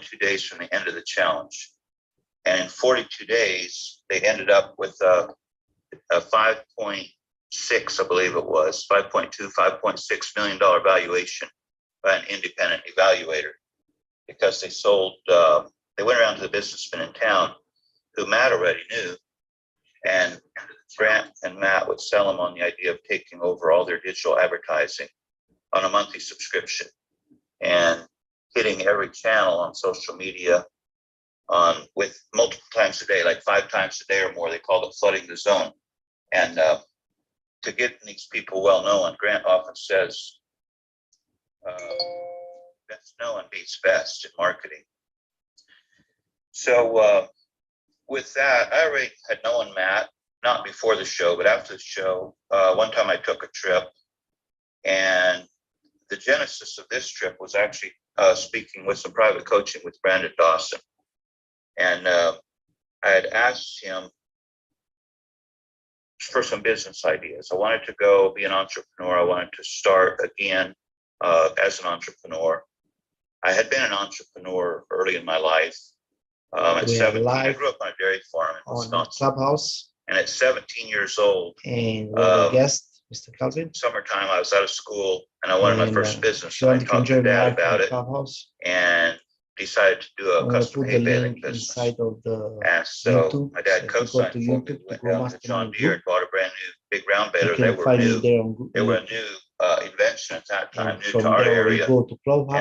42 days from the end of the challenge. And in 42 days, they ended up with a 5.6, I believe it was, 5.2, $5.6 million valuation by an independent evaluator, because they sold, they went around to the businessmen in town who Matt already knew, and Grant and Matt would sell them on the idea of taking over all their digital advertising on a monthly subscription and hitting every channel on social media with multiple times a day, like 5 times a day or more. They called it flooding the zone. And to get these people well known, Grant often says, best known beats best in marketing. So with that, I already had known Matt, not before the show, but after the show. One time I took a trip, and the genesis of this trip was actually speaking with some private coaching with Brandon Dawson. And I had asked him for some business ideas. I wanted to go be an entrepreneur. I wanted to start again as an entrepreneur. I had been an entrepreneur early in my life. At 17, I grew up on a dairy farm in Wisconsin. Clubhouse. And at 17 years old, and we're guest, Mr. Calvin. Summertime, I was out of school and I wanted my first business. And I talked to Dad about it and decided to do a custom hay baling business. And so YouTube, my dad co-signed for me. We went down to John Deere and bought a brand new big round baler. They were new. They were a new invention at that time, new to our area. And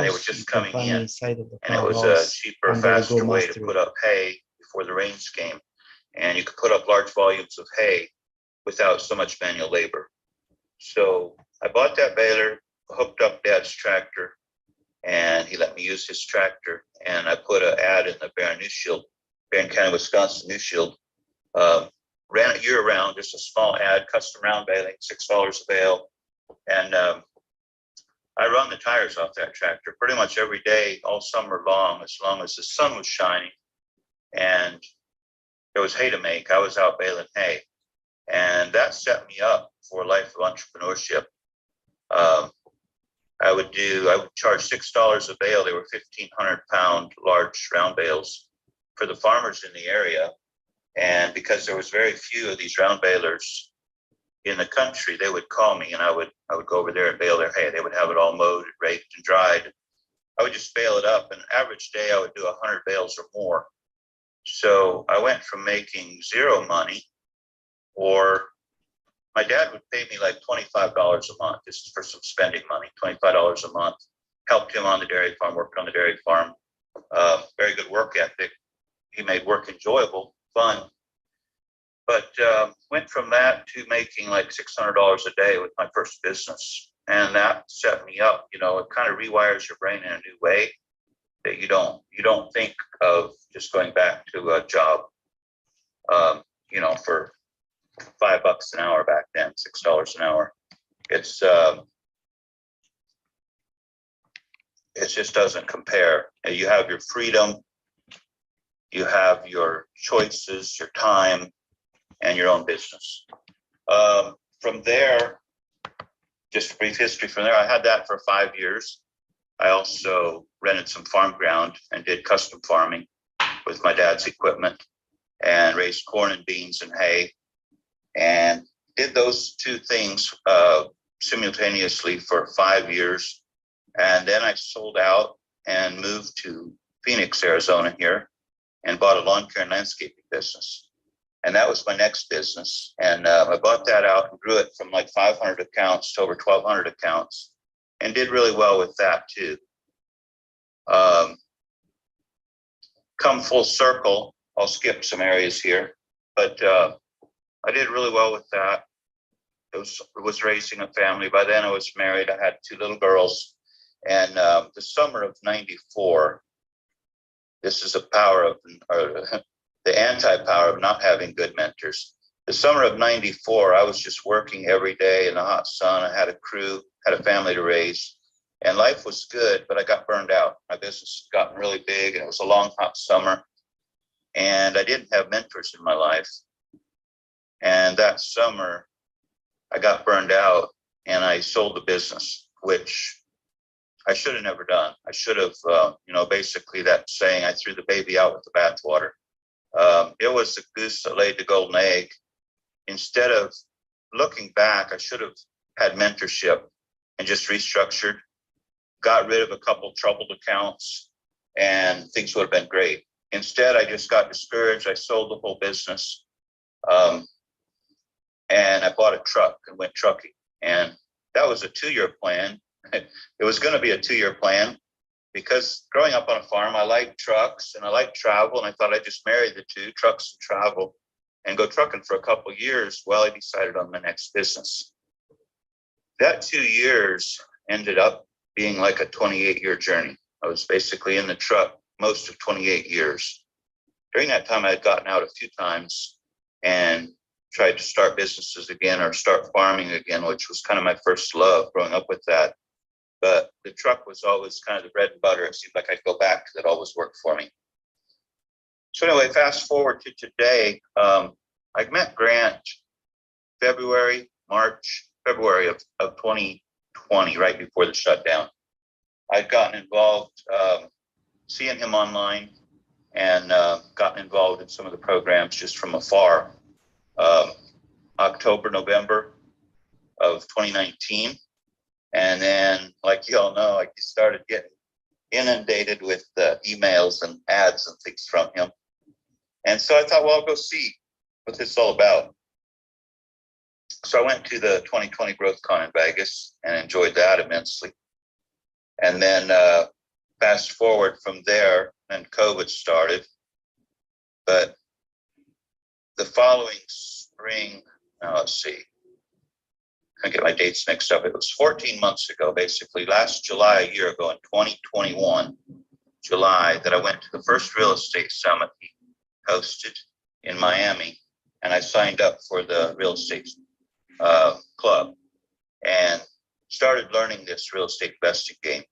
they were just coming in. And it was a cheaper, faster way to put up hay before the rains came. And you could put up large volumes of hay without so much manual labor. So I bought that baler, hooked up Dad's tractor, and he let me use his tractor. And I put an ad in the Barron News Shield, Barron County, Wisconsin News Shield. Ran it year round, just a small ad, custom round baling, $6 a bale. And I run the tires off that tractor pretty much every day, all summer long as the sun was shining. And there was hay to make. I was out baling hay. And that set me up for a life of entrepreneurship. I would charge $6 a bale. They were 1,500-pound large round bales for the farmers in the area. And because there was very few of these round balers in the country, they would call me and I would go over there and bale their hay. They would have it all mowed, raked, and dried. I would just bale it up. An average day, I would do 100 bales or more. So I went from making zero money, or my dad would pay me like $25 a month just for some spending money, $25 a month. Helped him on the dairy farm, worked on the dairy farm. Very good work ethic. He made work enjoyable, fun. But went from that to making like $600 a day with my first business. And that set me up. You know, it kind of rewires your brain in a new way that you don't think of just going back to a job, you know, for $5 an hour back then, $6 an hour. It just doesn't compare. You have your freedom, you have your choices, your time, and your own business. From there, just a brief history from there, I had that for 5 years. I also rented some farm ground and did custom farming with my dad's equipment and raised corn and beans and hay, and did those two things simultaneously for 5 years. And then I sold out and moved to Phoenix, Arizona here, and bought a lawn care and landscaping business. And that was my next business. And I bought that out and grew it from like 500 accounts to over 1,200 accounts, and did really well with that too. Come full circle, I'll skip some areas here, but I did really well with that. It was raising a family. By then I was married. I had 2 little girls. And the summer of '94, this is the anti-power of not having good mentors. The summer of '94, I was just working every day in the hot sun. I had a crew, had a family to raise, and life was good, but I got burned out. My business had gotten really big, and it was a long, hot summer, and I didn't have mentors in my life. And that summer, I got burned out, and I sold the business, which I should have never done. I should have, basically that saying, I threw the baby out with the bathwater. It was the goose that laid the golden egg. Instead of looking back, I should have had mentorship and just restructured, got rid of a couple troubled accounts, and things would have been great. Instead, I just got discouraged. I sold the whole business. And I bought a truck and went trucking. And that was a 2-year plan. It was going to be a 2-year plan because growing up on a farm, I liked trucks and I liked travel. And I thought I'd just marry the two, trucks and travel, and go trucking for a couple of years while I decided on my next business. That 2 years ended up being like a 28-year journey. I was basically in the truck most of 28 years. During that time, I had gotten out a few times and tried to start businesses again or start farming again, which was kind of my first love growing up with that. But the truck was always kind of the bread and butter. It seemed like I'd go back because it always worked for me. So anyway, fast forward to today. I met Grant February of 2020, right before the shutdown. I'd gotten involved, seeing him online, and gotten involved in some of the programs just from afar. October, November of 2019. And then, like you all know, I started getting inundated with emails and ads and things from him. And so I thought, well, I'll go see what this is all about. So I went to the 2020 Growth Con in Vegas and enjoyed that immensely. And then fast forward from there, and COVID started. But the following spring, now let's see, I get my dates mixed up. It was 14 months ago, basically, last July, a year ago in 2021, July, that I went to the first real estate summit he hosted in Miami. And I signed up for the real estate club and started learning this real estate investing game.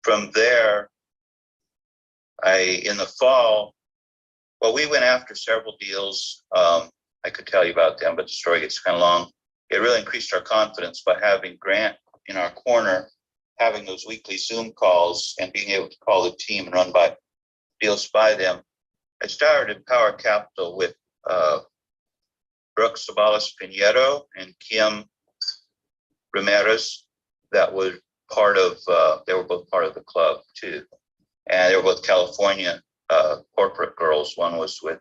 From there, in the fall, well, we went after several deals. I could tell you about them, but the story gets kind of long. It really increased our confidence by having Grant in our corner, having those weekly Zoom calls and being able to call the team and run by deals by them. I started Power Capital with Brooks Sabalas Pinheiro and Kim Ramirez. That was part of, they were both part of the club too. And they were both California corporate girls. One was with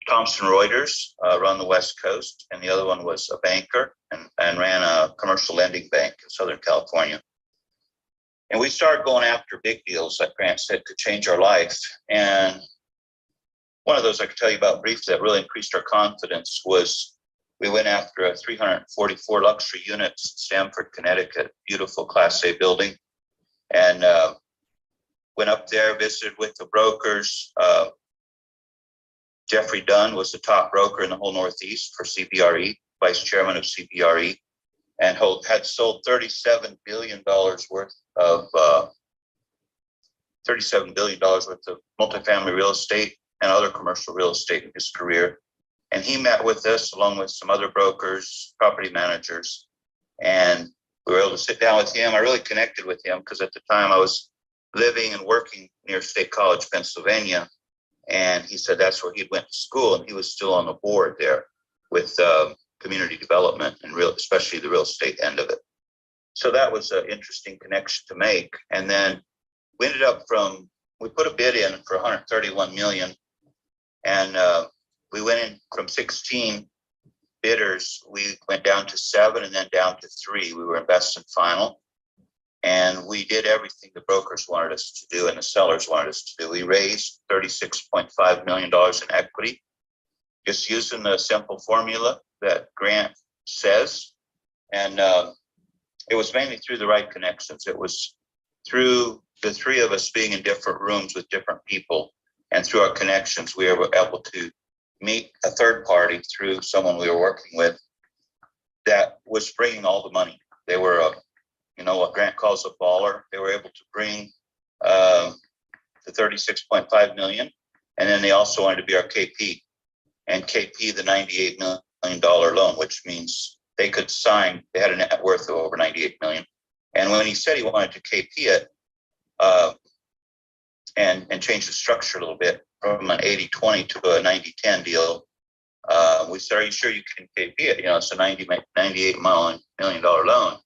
Thomson Reuters, run the West Coast, and the other one was a banker and ran a commercial lending bank in Southern California. And we started going after big deals, like Grant said, could change our life. And one of those I could tell you about briefly that really increased our confidence was we went after a 344 luxury units in Stamford, Connecticut, beautiful Class A building. And went up there, visited with the brokers. Jeffrey Dunn was the top broker in the whole Northeast for CBRE, vice chairman of CBRE, and had sold $37 billion worth of multifamily real estate and other commercial real estate in his career. And he met with us along with some other brokers, property managers, and we were able to sit down with him. I really connected with him because at the time I was living and working near State College, Pennsylvania. And he said that's where he went to school, and he was still on the board there with community development and especially the real estate end of it. So that was an interesting connection to make. And then we ended up we put a bid in for 131 million, and we went in from 16 bidders. We went down to 7 and then down to 3. We were in best and final. And we did everything the brokers wanted us to do and the sellers wanted us to do. We raised $36.5 million in equity, just using the simple formula that Grant says. And it was mainly through the right connections. It was through the three of us being in different rooms with different people, and through our connections, we were able to meet a third party through someone we were working with that was bringing all the money. They were what Grant calls a baller. They were able to bring the 36.5 million. And then they also wanted to be our KP, and KP the $98 million loan, which means they could sign. They had a net worth of over 98 million. And when he said he wanted to KP it and change the structure a little bit from an 80-20 to a 90-10 deal, we said, "Are you sure you can KP it? You know, it's a $98 million loan."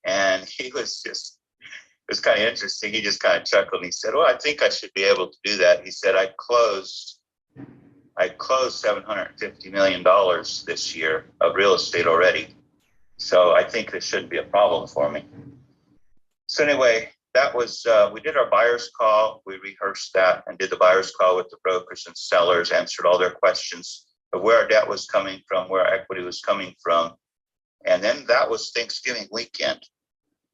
And he was just, it was kind of interesting. He just kind of chuckled and he said, "Well, I think I should be able to do that." He said, I closed $750 million this year of real estate already. So I think this shouldn't be a problem for me. So anyway, that was, we did our buyer's call. We rehearsed that and did the buyer's call with the brokers and sellers, answered all their questions of where our debt was coming from, where our equity was coming from. And then that was Thanksgiving weekend.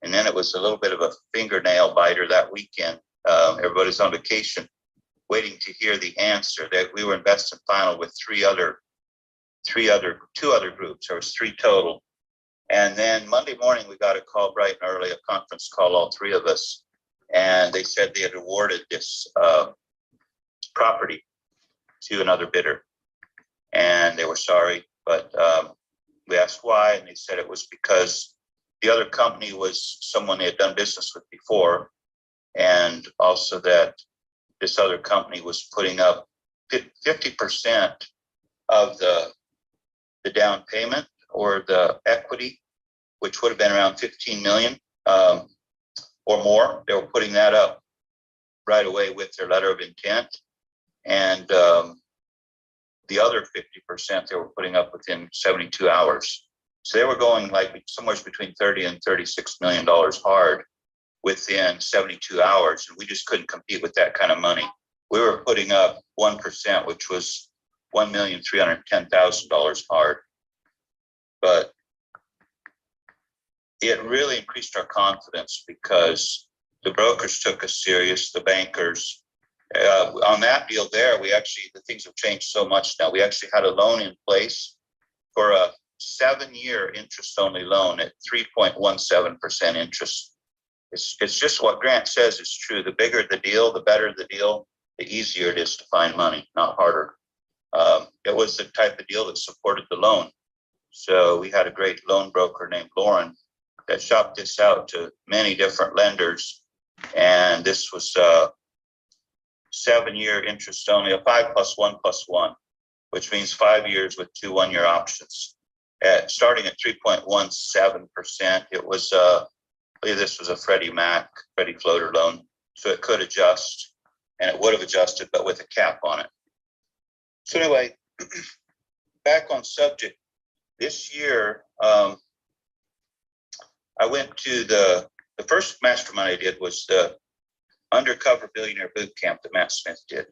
And then it was a little bit of a fingernail biter that weekend. Everybody's on vacation, waiting to hear the answer. That we were in best and final with two other groups. There was 3 total. And then Monday morning, we got a call bright and early, a conference call, all 3 of us. And they said they had awarded this property to another bidder. And they were sorry, but we asked why. And they said it was because the other company was someone they had done business with before. And also that this other company was putting up 50% of the down payment or the equity, which would have been around 15 million or more. They were putting that up right away with their letter of intent. And the other 50% they were putting up within 72 hours. So they were going like somewhere between 30 and $36 million hard within 72 hours. And we just couldn't compete with that kind of money. We were putting up 1%, which was $1,310,000 hard. But it really increased our confidence because the brokers took us serious, the bankers. On that deal there, the things have changed so much now. We actually had a loan in place for a 7-year interest-only loan at 3.17% interest. It's just what Grant says is true. The bigger the deal, the better the deal, the easier it is to find money, not harder. It was the type of deal that supported the loan. So we had a great loan broker named Lauren that shopped this out to many different lenders. And this was a 7-year interest only, a 5 + 1 + 1, which means 5 years with 2 1-year options. Starting at 3.17%, it was, I believe this was a Freddie floater loan. So it could adjust, and it would have adjusted, but with a cap on it. So anyway, back on subject. This year, I went to the first mastermind I did was the Undercover Billionaire Boot Camp that Matt Smith did.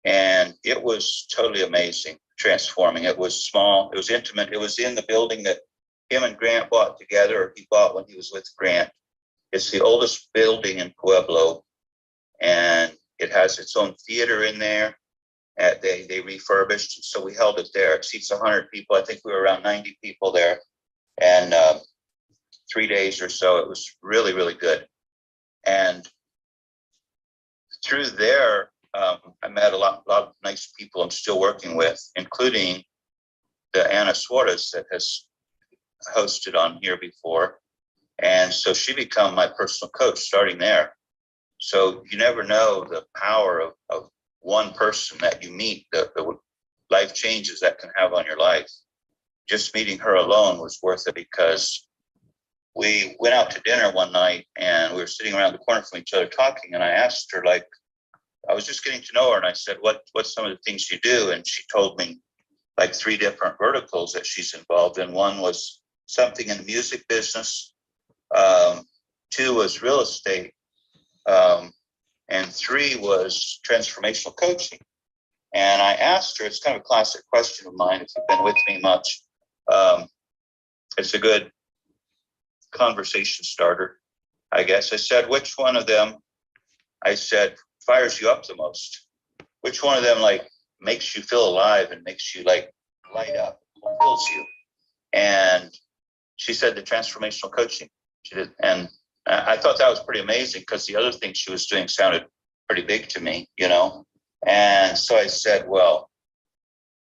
And it was totally amazing, transforming. It was small, it was intimate. It was in the building that him and Grant bought together, or he bought when he was with Grant. It's the oldest building in Pueblo, and it has its own theater in there. They refurbished, so we held it there. It seats 100 people. I think we were around 90 people there, and 3 days or so. It was really, really good. And through there, I met a lot of nice people I'm still working with, including the Anna Suarez that has hosted on here before. And so she became my personal coach starting there. So you never know the power of one person that you meet, the life changes that can have on your life. Just meeting her alone was worth it, because we went out to dinner one night and we were sitting around the corner from each other talking. And I asked her, like, I was just getting to know her, and I said, what's some of the things you do? And she told me like 3 different verticals that she's involved in. One was something in the music business. 2 was real estate. And 3 was transformational coaching. And I asked her, it's kind of a classic question of mine, if you've been with me much. It's a good conversation starter, I guess. I said, which one of them, I said, fires you up the most? Which one of them like makes you feel alive and makes you like light up, fulfills you? And she said the transformational coaching. She did, and I thought that was pretty amazing, because the other things she was doing sounded pretty big to me, you know? And so I said, well,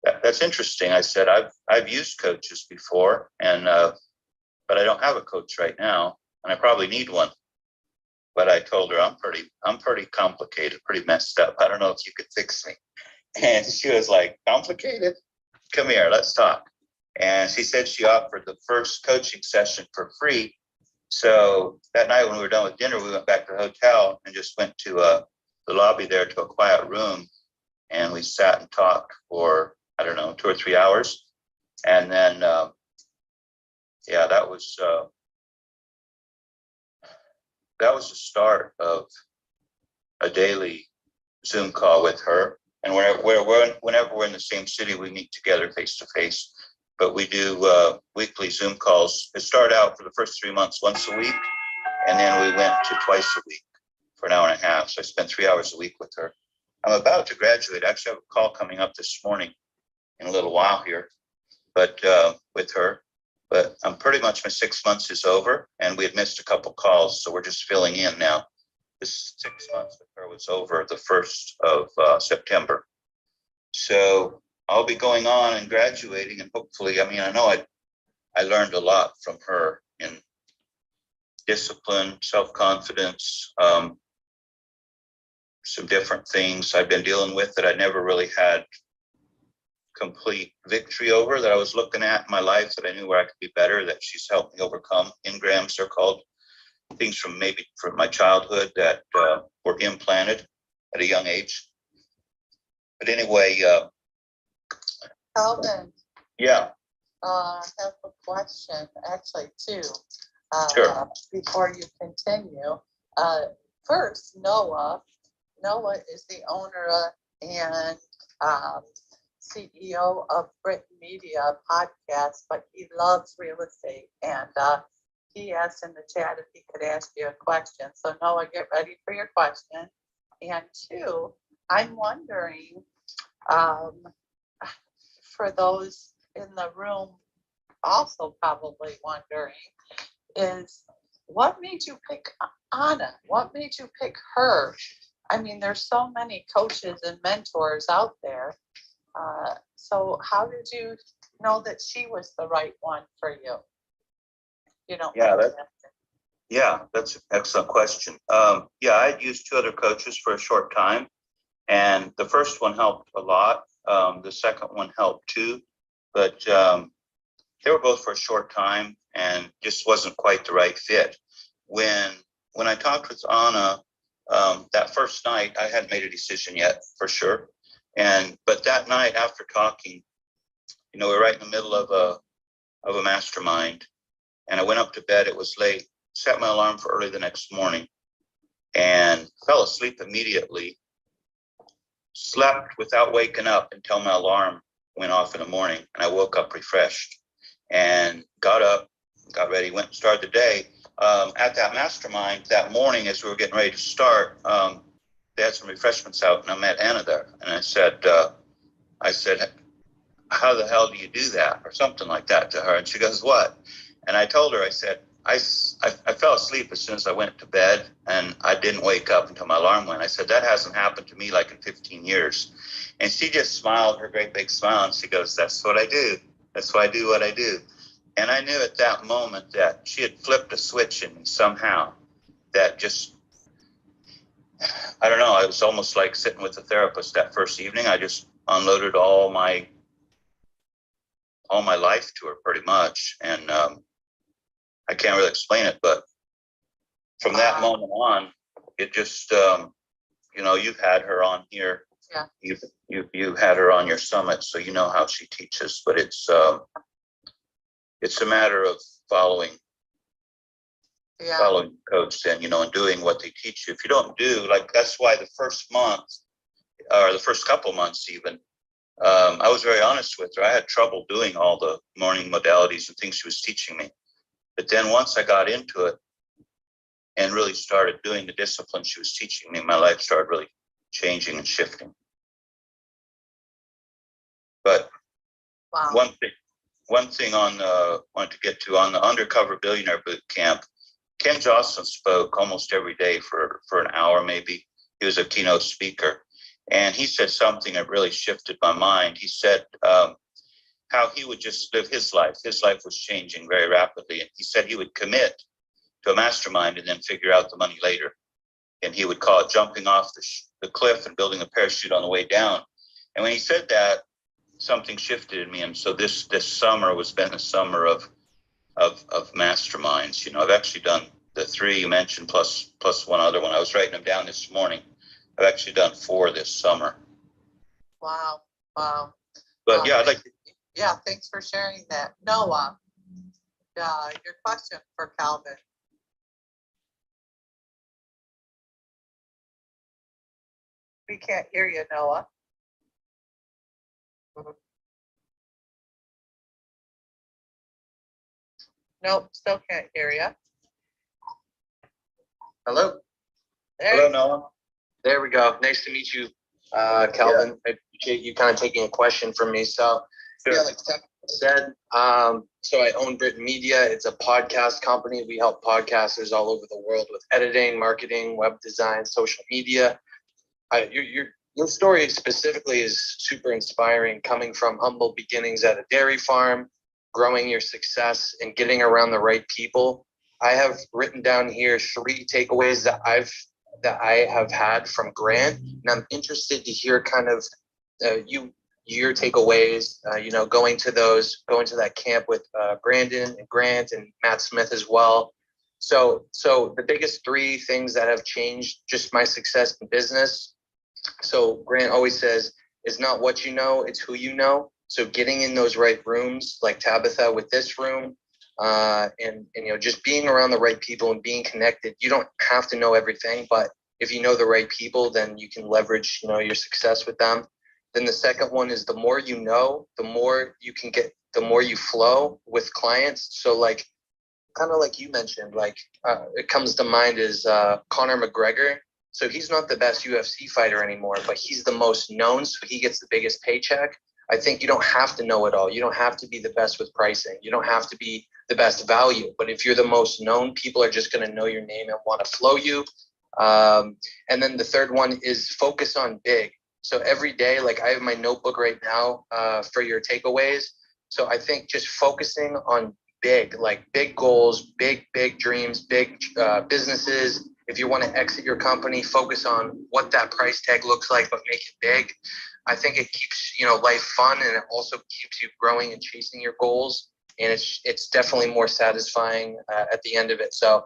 That's interesting. I said, I've used coaches before, and but I don't have a coach right now, and I probably need one. But I told her I'm pretty complicated, pretty messed up. I don't know if you could fix me. And she was like, complicated? Come here, let's talk. And she said she offered the first coaching session for free. So that night when we were done with dinner, we went back to the hotel and just went to the lobby there to a quiet room. And we sat and talked for, I don't know, 2 or 3 hours. And then, yeah, that was the start of a daily Zoom call with her. And whenever we're in the same city, we meet together face to face. But we do weekly Zoom calls. It started out for the first 3 months once a week, and then we went to twice a week for an hour and a half. So I spent 3 hours a week with her. I'm about to graduate. I actually have a call coming up this morning in a little while here, but with her. But I'm pretty much, my 6 months is over, and we had missed a couple calls, so we're just filling in now. This 6 months with her was over the 1st of September. So I'll be going on and graduating, and hopefully, I mean, I know I learned a lot from her in discipline, self-confidence, some different things I've been dealing with that I never really had complete victory over, that I was looking at in my life, that I knew where I could be better, that she's helped me overcome. Engrams, they're called, things from maybe from my childhood that were implanted at a young age. But anyway, Calvin, yeah, I have a question, actually, too. Sure. Before you continue, first, Noah is the owner and CEO of Britain Media podcast, but he loves real estate, and he asked in the chat if he could ask you a question. So Noah, get ready for your question. And 2, I'm wondering, for those in the room also probably wondering, is what made you pick Anna? What made you pick her? I mean, there's so many coaches and mentors out there. So how did you know that she was the right one for you? You know. Yeah, that's an excellent question. Yeah, I'd used 2 other coaches for a short time, and the first one helped a lot. The second one helped too, but they were both for a short time and just wasn't quite the right fit. When I talked with Anna, that first night, I hadn't made a decision yet for sure. But that night after talking, we were right in the middle of a mastermind, and I went up to bed. It was late, set my alarm for early the next morning, and fell asleep immediately. Slept without waking up until my alarm went off in the morning, and I woke up refreshed and got up, got ready, went and started the day. At that mastermind that morning, as we were getting ready to start, they had some refreshments out, and I met Anna there, and I said, how the hell do you do that? Or something like that to her. And she goes, what? And I told her, I said, I fell asleep as soon as I went to bed, and I didn't wake up until my alarm went. I said, that hasn't happened to me like in 15 years. And she just smiled, her great big smile, and she goes, that's what I do. That's why I do what I do. And I knew at that moment that she had flipped a switch in me somehow that just, I don't know, it was almost like sitting with a therapist that first evening. I just unloaded all my life to her pretty much. And I can't really explain it, but from that moment on, it just, you've had her on here. Yeah. You've had her on your summit, so you know how she teaches, but it's a matter of following coach then, and doing what they teach you. If you don't do, like, that's why the first month or the first couple months even, I was very honest with her. I had trouble doing all the morning modalities and things she was teaching me. But then once I got into it and really started doing the discipline she was teaching me, my life started really changing and shifting. But wow. One thing wanted to get to on the Undercover Billionaire Boot Camp, Ken Jocelyn spoke almost every day for an hour maybe. He was a keynote speaker. And he said something that really shifted my mind. He said how he would just live his life. His life was changing very rapidly. And he said he would commit to a mastermind and then figure out the money later. And he would call it jumping off the cliff and building a parachute on the way down. And when he said that, something shifted in me. And so this summer has been a summer of masterminds. You know, I've actually done the 3 you mentioned plus one other one. I was writing them down this morning. I've actually done 4 this summer. Wow. But yeah, I'd like to. Yeah, thanks for sharing that. Noah, your question for Calvin. We can't hear you, Noah. Nope, still can't hear you. Hello. Hello, Noah. There we go. Nice to meet you, Calvin. I appreciate you kind of taking a question from me. So, yeah, like Steph said, so I own Britain Media. It's a podcast company. We help podcasters all over the world with editing, marketing, web design, social media. Your story specifically is super inspiring, coming from humble beginnings at a dairy farm, growing your success and getting around the right people. I have written down here 3 takeaways that I have had from Grant, and I'm interested to hear kind of your takeaways. Going to that camp with Brandon and Grant and Matt Smith as well. So the biggest 3 things that have changed just my success in business. So Grant always says, it's not what you know, it's who you know. So getting in those right rooms, like Tabitha with this room, and just being around the right people and being connected. You don't have to know everything, but if you know the right people, then you can leverage your success with them. Then the second one is, the more you know, the more you can get, the more you flow with clients. So like, kind of like you mentioned, like it comes to mind is Conor McGregor. So he's not the best UFC fighter anymore, but he's the most known, so he gets the biggest paycheck. I think you don't have to know it all. You don't have to be the best with pricing. You don't have to be the best value. But if you're the most known, people are just going to know your name and want to flow you. And then the third one is focus on big. So every day, like I have my notebook right now for your takeaways. So I think just focusing on big, like big goals, big dreams, big businesses. If you want to exit your company, focus on what that price tag looks like, but make it big. I think it keeps life fun, and it also keeps you growing and chasing your goals. And it's definitely more satisfying at the end of it. So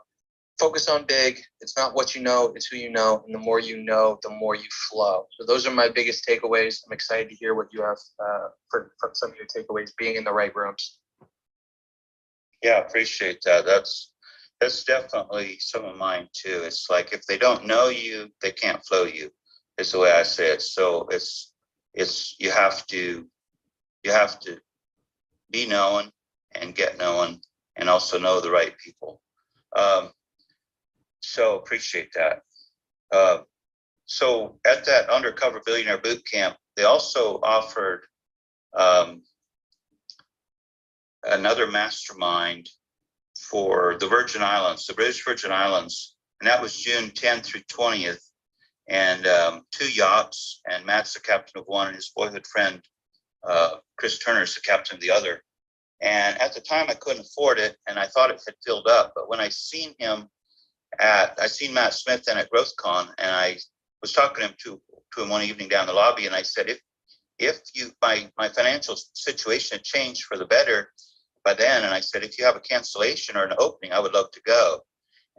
focus on big. It's not what you know, it's who you know. And the more you know, the more you flow. So those are my biggest takeaways. I'm excited to hear what you have for some of your takeaways, being in the right rooms. Yeah, appreciate that. That's definitely some of mine too. It's like, if they don't know you, they can't flow you, is the way I say it. So it's you have to be known and get known, and also know the right people. So appreciate that. So at that Undercover Billionaire Boot Camp, they also offered another mastermind for the Virgin Islands, the British Virgin Islands, and that was June 10th through 20th. And 2 yachts, and Matt's the captain of one, and his boyhood friend Chris Turner's the captain of the other. And at the time, I couldn't afford it, and I thought it had filled up. But when I seen Matt Smith then at GrowthCon, and I was talking to him one evening down the lobby, and I said, if my financial situation had changed for the better by then, and I said, if you have a cancellation or an opening, I would love to go.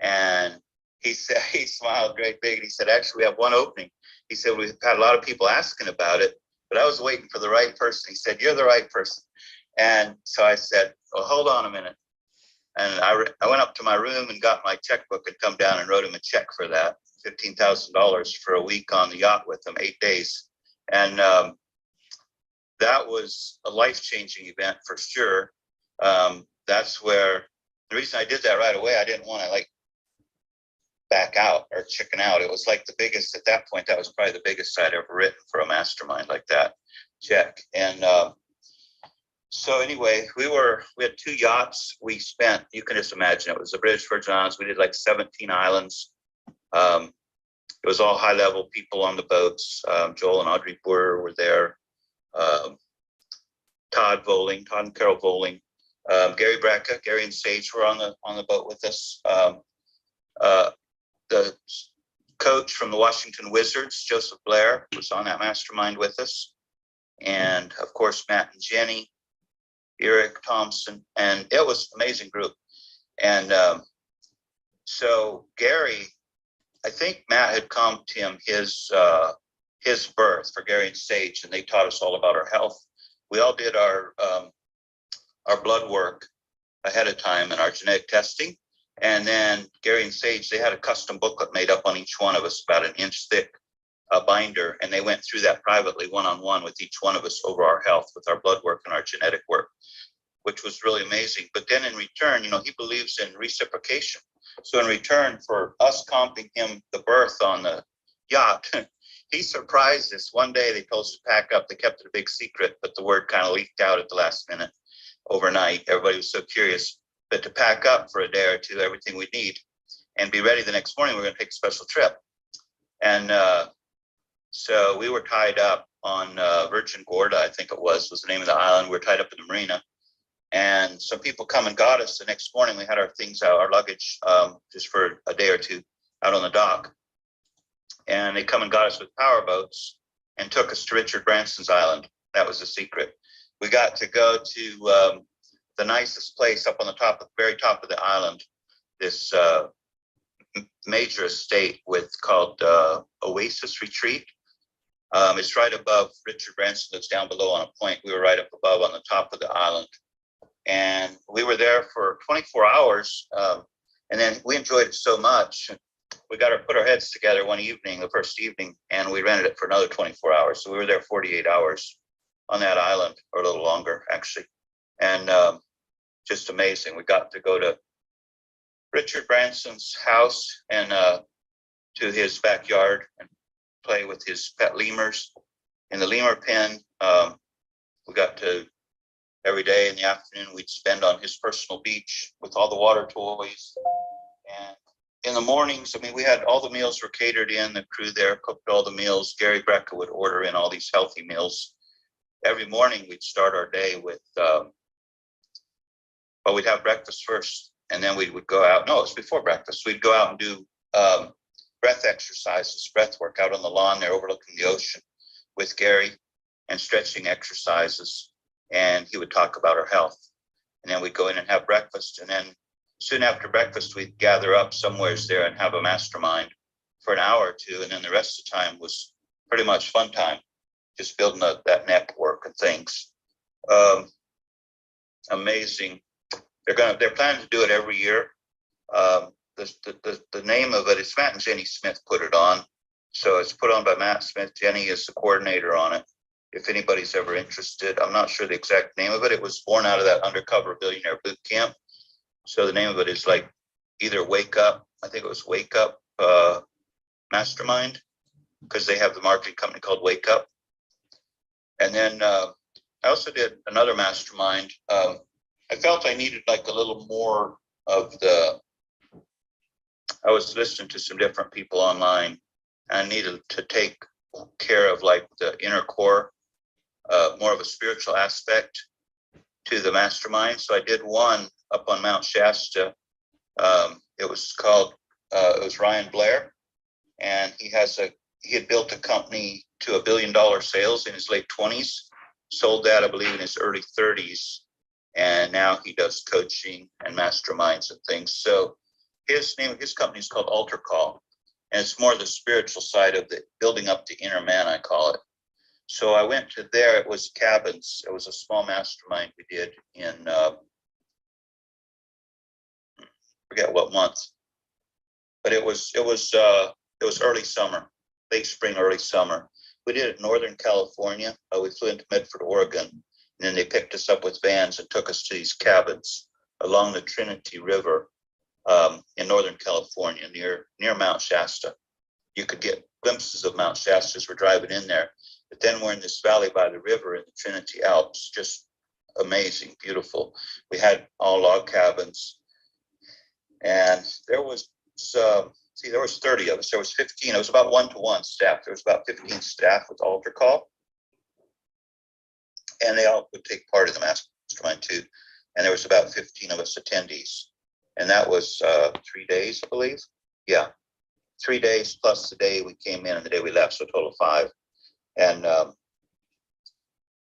And he said, he smiled great big, and he said, actually, we have one opening. He said, we've had a lot of people asking about it, but I was waiting for the right person. He said, you're the right person. And so I said, well, hold on a minute. And I went up to my room and got my checkbook and come down and wrote him a check for that, $15,000 for a week on the yacht with him, 8 days. And that was a life-changing event for sure. That's where the reason I did that right away, I didn't want to back out or chicken out. It was like the biggest at that point. That was probably the biggest I'd ever written for a mastermind like that check. And so anyway, we had 2 yachts. We spent, you can just imagine, it was the British Virgin Islands. We did 17 islands. it was all high level people on the boats. Joel and Audrey Boer were there. Todd and Carol Voling, Gary Bracca, Gary and Sage were on the boat with us. The coach from the Washington Wizards, Joseph Blair, was on that mastermind with us. And of course, Matt and Jenny, Eric Thompson, and it was an amazing group. And so Gary, I think Matt had comped him his birth for Gary and Sage, and they taught us all about our health. We all did our blood work ahead of time and our genetic testing. And then Gary and Sage, they had a custom booklet made up on each one of us, about an inch thick, a binder. And they went through that privately, one-on-one with each one of us over our health with our blood work and our genetic work, which was really amazing. But then in return, he believes in reciprocation. So in return for us comping him the birth on the yacht, he surprised us. One day they told us to pack up. They kept it a big secret, but the word kind of leaked out at the last minute overnight. Everybody was so curious. But to pack up for a day or two, everything we need, and be ready the next morning, we're going to take a special trip. And so we were tied up on Virgin Gorda, I think it was the name of the island. We were tied up in the marina. And some people come and got us the next morning. We had our things out, our luggage, just for a day or two out on the dock. And they come and got us with power boats and took us to Richard Branson's island. That was the secret. We got to go to the nicest place up on the very top of the island, this major estate called Oasis Retreat. It's right above Richard Branson. That's down below on a point. We were right up above on the top of the island. And we were there for 24 hours. And then we enjoyed it so much. We put our heads together one evening, the first evening, and we rented it for another 24 hours. So we were there 48 hours on that island, or a little longer, actually. And just amazing. We got to go to Richard Branson's house and to his backyard and play with his pet lemurs in the lemur pen. We got to, every day in the afternoon, we'd spend on his personal beach with all the water toys. And in the mornings, we had all the meals were catered in. The crew there cooked all the meals. Gary Brecka would order in all these healthy meals. Every morning, we'd start our day with, we'd have breakfast first, and then we would go out. No, it was before breakfast. We'd go out and do breath exercises, breath work out on the lawn there overlooking the ocean with Gary, and stretching exercises. And he would talk about our health. And then we'd go in and have breakfast. And then soon after breakfast, we'd gather up somewheres there and have a mastermind for an hour or two. And then the rest of the time was pretty much fun time, just building that network and things. Amazing. They're planning to do it every year. The name of it is Matt and Jenny Smith put it on. So it's put on by Matt Smith. Jenny is the coordinator on it. If anybody's ever interested, I'm not sure the exact name of it. It was born out of that undercover billionaire boot camp. So the name of it is like either Wake Up. I think it was Wake Up Mastermind, because they have the marketing company called Wake Up. And then I also did another mastermind. I felt I needed like a little more of I was listening to some different people online, and I needed to take care of like the inner core, more of a spiritual aspect to the mastermind. So I did one up on Mount Shasta. It was Ryan Blair, and he had built a company to $1 billion sales in his late 20s, sold that, I believe, in his early 30s. And now he does coaching and masterminds and things. So his company is called Altar Call, and it's more the spiritual side of the building up the inner man, I call it. So I went to there. It was cabins. It was a small mastermind we did in forget what month, but it was early summer, late spring, early summer. We did it in Northern California. We flew into Medford, Oregon. And then they picked us up with vans and took us to these cabins along the Trinity River in Northern California, near Mount Shasta. You could get glimpses of Mount Shasta as we're driving in there. But then we're in this valley by the river in the Trinity Alps, just amazing, beautiful. We had all log cabins. And there was see, there was 30 of us. There was 15. It was about 1-to-1 staff. There was about 15 staff with altar call. And they all would take part in the mastermind too. And there was about 15 of us attendees. And that was 3 days, I believe. Yeah. 3 days plus the day we came in and the day we left. So a total of 5. And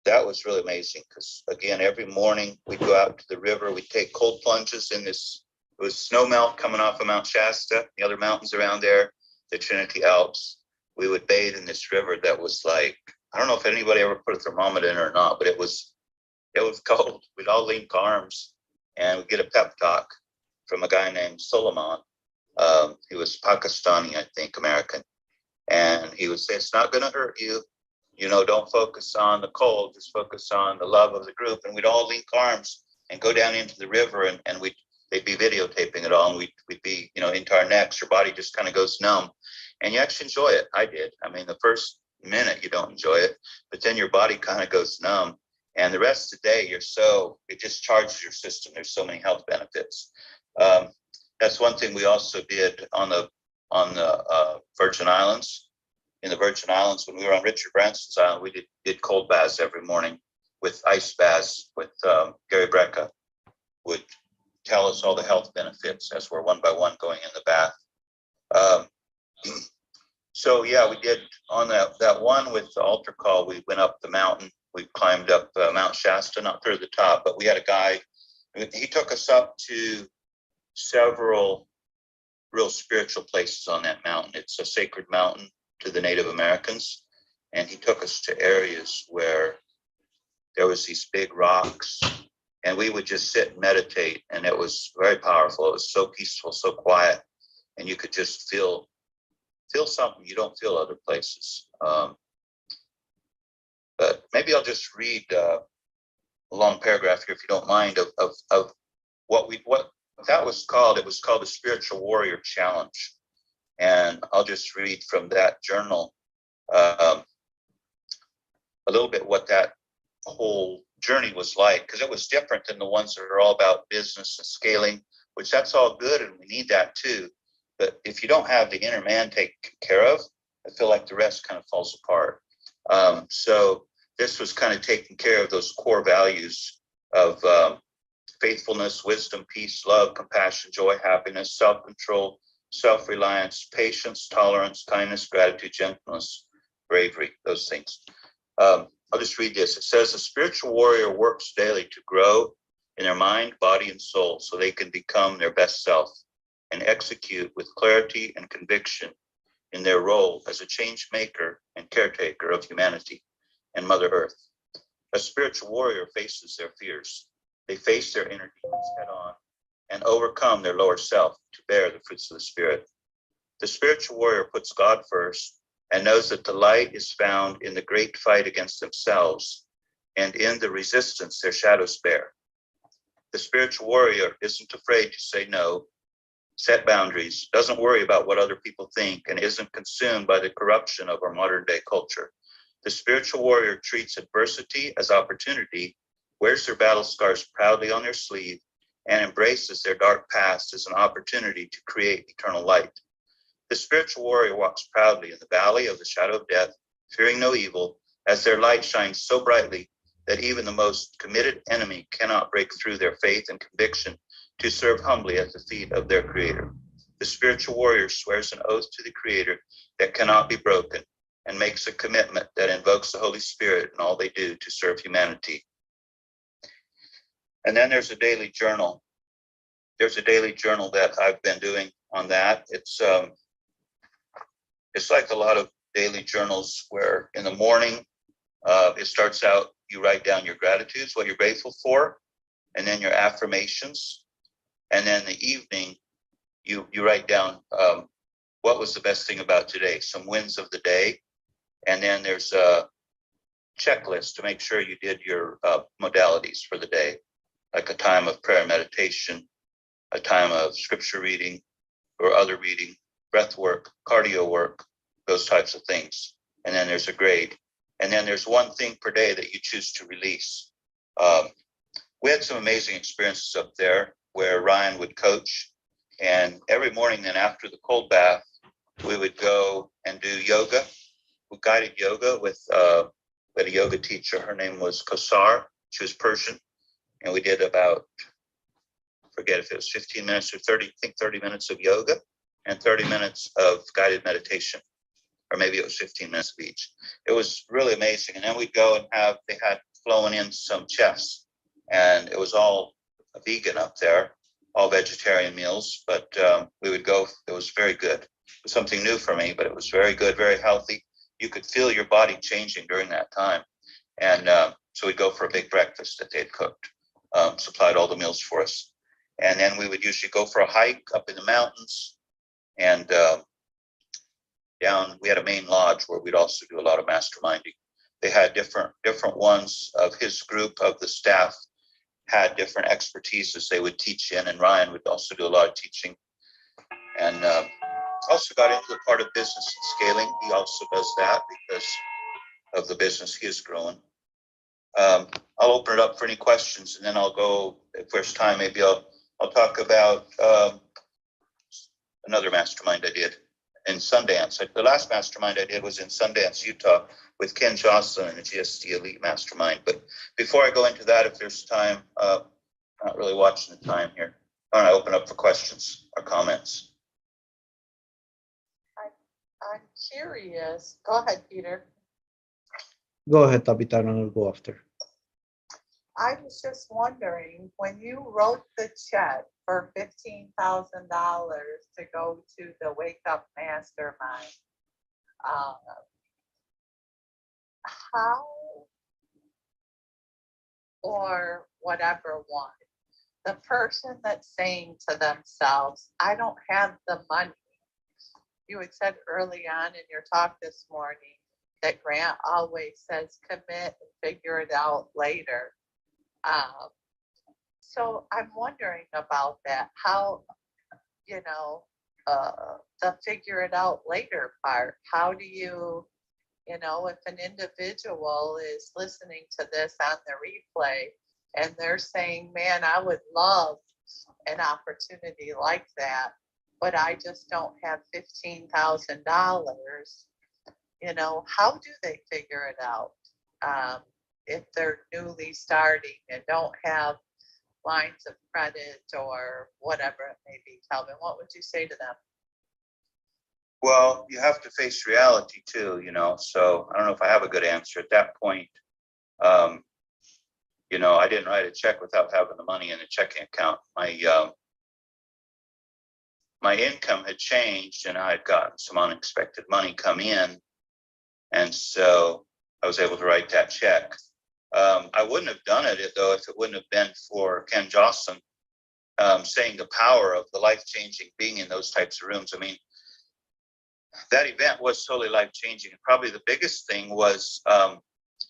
that was really amazing because, again, every morning we'd go out to the river. We'd take cold plunges in this. It was snow melt coming off of Mount Shasta, the other mountains around there, the Trinity Alps. We would bathe in this river that was like, I don't know if anybody ever put a thermometer in or not, but it was cold. We'd all link arms and we'd get a pep talk from a guy named Solomon. He was Pakistani, I think, American. And he would say, it's not going to hurt you. You know, don't focus on the cold, just focus on the love of the group. And we'd all link arms and go down into the river and they'd be videotaping it all. And we'd be, you know, into our necks. Your body just kind of goes numb. And you actually enjoy it. I did. I mean, the first minute you don't enjoy it, but then your body kind of goes numb. And the rest of the day, it just charges your system. There's so many health benefits. That's one thing we also did on the Virgin Islands. In the Virgin Islands, when we were on Richard Branson's island, we did cold baths every morning with ice baths with Gary Brecka would tell us all the health benefits as we're one by one going in the bath. So yeah, we did on that one with the altar call. We went up the mountain. We climbed up Mount Shasta, not through the top, but we had a guy. He took us up to several real spiritual places on that mountain. It's a sacred mountain to the Native Americans. And he took us to areas where there was these big rocks and we would just sit and meditate. And it was very powerful. It was so peaceful, so quiet. And you could just feel something you don't feel other places. But maybe I'll just read a long paragraph here, if you don't mind, of what that was called. It was called the Spiritual Warrior Challenge. And I'll just read from that journal a little bit what that whole journey was like, because it was different than the ones that are all about business and scaling, which that's all good and we need that too. But if you don't have the inner man taken care of, I feel like the rest kind of falls apart. So this was kind of taking care of those core values of faithfulness, wisdom, peace, love, compassion, joy, happiness, self-control, self-reliance, patience, tolerance, kindness, gratitude, gentleness, bravery, those things. I'll just read this. It says, a spiritual warrior works daily to grow in their mind, body, and soul so they can become their best self and execute with clarity and conviction in their role as a change maker and caretaker of humanity and Mother Earth. A spiritual warrior faces their fears. They face their inner demons head on and overcome their lower self to bear the fruits of the Spirit. The spiritual warrior puts God first and knows that the light is found in the great fight against themselves and in the resistance their shadows bear. The spiritual warrior isn't afraid to say no, set boundaries, doesn't worry about what other people think, and isn't consumed by the corruption of our modern day culture. The spiritual warrior treats adversity as opportunity, wears their battle scars proudly on their sleeve, and embraces their dark past as an opportunity to create eternal light. The spiritual warrior walks proudly in the valley of the shadow of death, fearing no evil, as their light shines so brightly that even the most committed enemy cannot break through their faith and conviction to serve humbly at the feet of their Creator. The spiritual warrior swears an oath to the Creator that cannot be broken and makes a commitment that invokes the Holy Spirit in all they do to serve humanity. And then there's a daily journal. There's a daily journal that I've been doing on that. It's like a lot of daily journals where in the morning, it starts out, you write down your gratitudes, what you're grateful for, and then your affirmations. And then in the evening, you write down what was the best thing about today, some wins of the day. And then there's a checklist to make sure you did your modalities for the day, like a time of prayer and meditation, a time of scripture reading or other reading, breath work, cardio work, those types of things. And then there's a grade. And then there's one thing per day that you choose to release. We had some amazing experiences up there where Ryan would coach And every morning then after the cold bath, we would go and do yoga, guided yoga with a yoga teacher. Her name was Kosar. She was Persian. And we did about, forget if it was 15 minutes or 30 minutes of yoga and 30 minutes of guided meditation, or maybe it was 15 minutes of each. It was really amazing. And then we'd go and they had flown in some chefs, and it was all vegan up there, all vegetarian meals, but we would go, it was very good. It was something new for me, but it was very good, very healthy. You could feel your body changing during that time. And so we'd go for a big breakfast that they'd cooked, supplied all the meals for us. And then we would usually go for a hike up in the mountains, and down, we had a main lodge where we'd also do a lot of masterminding. They had different ones of his group of the staff had different expertises they would teach in, and Ryan would also do a lot of teaching. And also got into the part of business and scaling. He also does that because of the business he is growing. I'll open it up for any questions, and then I'll go, if there's time, maybe I'll talk about another mastermind I did in Sundance. The last mastermind I did was in Sundance, Utah, with Ken Jocelyn and the GSD Elite Mastermind. But before I go into that, if there's time, not really watching the time here, I want to open up for questions or comments. I'm curious. Go ahead, Peter. Go ahead, Tabitha, and I'll go after. I was just wondering, when you wrote the check for $15,000 to go to the Wake Up Mastermind, how or whatever one, the person that's saying to themselves, I don't have the money. You had said early on in your talk this morning that Grant always says commit and figure it out later. So I'm wondering about that, how, the figure it out later part. How do you, if an individual is listening to this on the replay and they're saying, man, I would love an opportunity like that, but I just don't have $15,000, how do they figure it out? If they're newly starting and don't have lines of credit or whatever it may be, Calvin, what would you say to them? Well, you have to face reality too, so I don't know if I have a good answer at that point. I didn't write a check without having the money in the checking account. My income had changed, and I had gotten some unexpected money come in, and so I was able to write that check. I wouldn't have done it though if it wouldn't have been for Ken Jocelyn saying the power of the life-changing being in those types of rooms. I mean, that event was totally life-changing. And probably the biggest thing was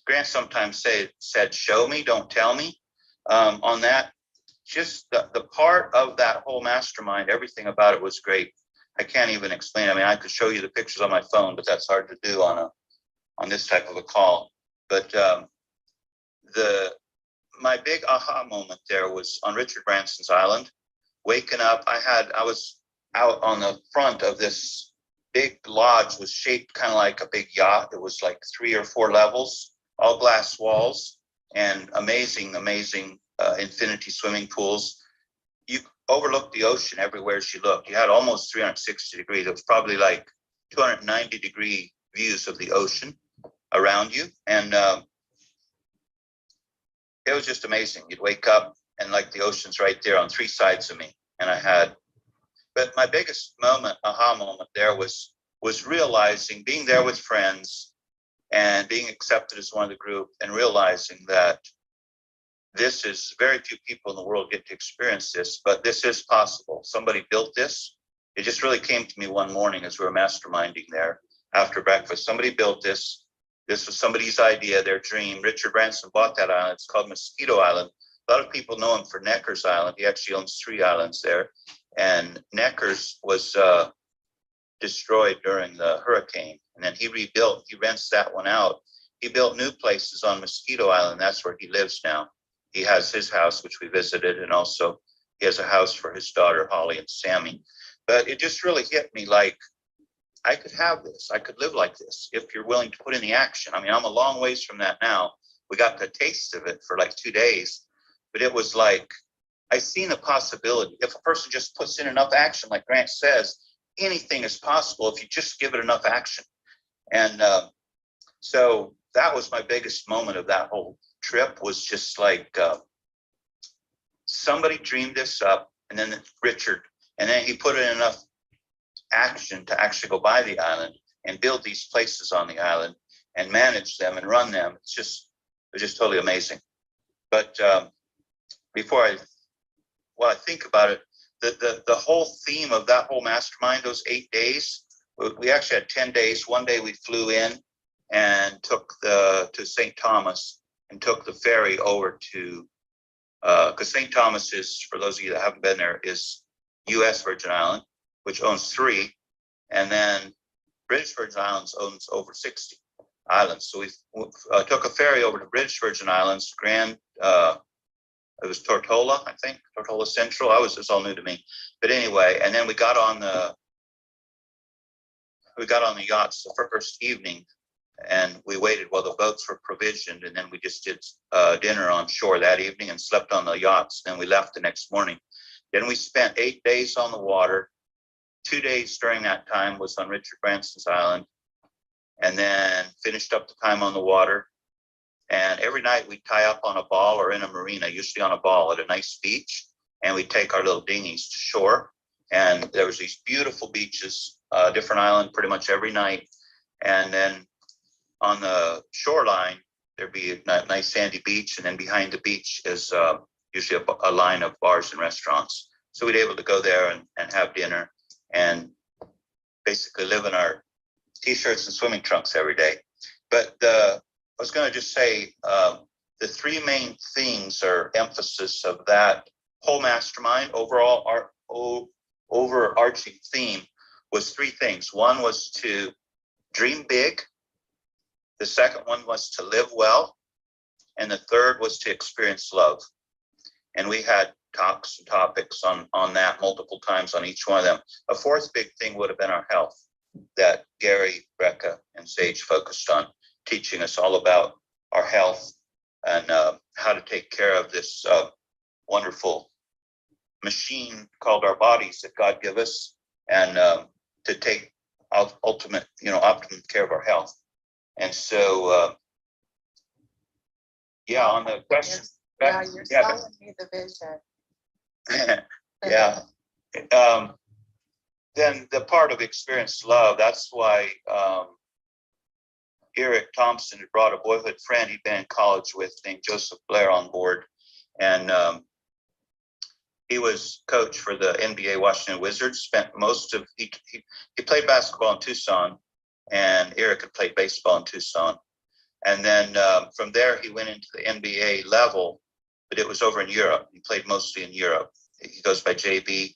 Grant sometimes said, show me, don't tell me. On that, just the part of that whole mastermind, everything about it was great. I can't even explain. I mean, I could show you the pictures on my phone, but that's hard to do on this type of a call. But my big aha moment there was on Richard Branson's island. Waking up, I was out on the front of this big lodge, was shaped kind of like a big yacht. It was like 3 or 4 levels, all glass walls, and amazing infinity swimming pools. You overlooked the ocean everywhere as you looked. You had almost 360 degrees. It was probably like 290-degree views of the ocean around you. And it was just amazing. You'd wake up and like the ocean's right there on 3 sides of me. But my biggest aha moment there was realizing, being there with friends and being accepted as one of the group, and realizing that this is, very few people in the world get to experience this, but this is possible. Somebody built this. It just really came to me one morning as we were masterminding there after breakfast. Somebody built this. This was somebody's idea, their dream. Richard Branson bought that island. It's called Mosquito Island. A lot of people know him for Neckar's Island. He actually owns 3 islands there. And Neckar's was destroyed during the hurricane. And then he rebuilt, he rents that one out. He built new places on Mosquito Island. That's where he lives now. He has his house, which we visited, and also He has a house for his daughter, Holly and Sammy. But it just really hit me like, I could have this. I could live like this if you're willing to put in the action. I mean, I'm a long ways from that now. We got the taste of it for like 2 days, but it was like, I seen a possibility. If a person just puts in enough action, like Grant says, anything is possible if you just give it enough action. And so that was my biggest moment of that whole trip, was just like, somebody dreamed this up, and then Richard, and then he put in enough action to actually go by the island and build these places on the island and manage them and run them. It was just totally amazing. But before I think about it, the whole theme of that whole mastermind, those 8 days, we actually had 10 days. One day we flew in and took to St. Thomas and took the ferry over to, because St. Thomas is, for those of you that haven't been there, is U.S. Virgin Island, which owns 3, and then British Virgin Islands owns over 60 islands. So we took a ferry over to British Virgin Islands, it was Tortola, I think, Tortola Central. It's all new to me. But anyway, and then we got on the yachts the first evening, and we waited while the boats were provisioned, and then we just did dinner on shore that evening and slept on the yachts. Then we left the next morning. Then we spent 8 days on the water. 2 days during that time was on Richard Branson's island, and then finished up the time on the water. And every night we tie up on a ball or in a marina, usually on a ball at a nice beach, and we take our little dinghies to shore. And there was these beautiful beaches, different island pretty much every night. And then on the shoreline, there'd be a nice sandy beach, and then behind the beach is usually a line of bars and restaurants. So we'd be able to go there and have dinner and basically live in our t-shirts and swimming trunks every day. But I was going to just say the 3 main things or emphasis of that whole mastermind, overarching theme, was 3 things. One was to dream big. The second one was to live well. And the third was to experience love. And we had talks and topics on that multiple times on each one of them. A 4th big thing would have been our health, that Gary, Brecca, and Sage focused on, teaching us all about our health and how to take care of this wonderful machine called our bodies that God gave us, and to take optimum care of our health. And so, on the question. You're selling me the vision. Yeah. Then the part of experience love, that's why Eric Thompson had brought a boyhood friend he'd been in college with named Joseph Blair on board. And he was coach for the NBA Washington Wizards, spent most of, he played basketball in Tucson, and Eric had played baseball in Tucson. And then from there, he went into the NBA level, but it was over in Europe. He played mostly in Europe. He goes by JB,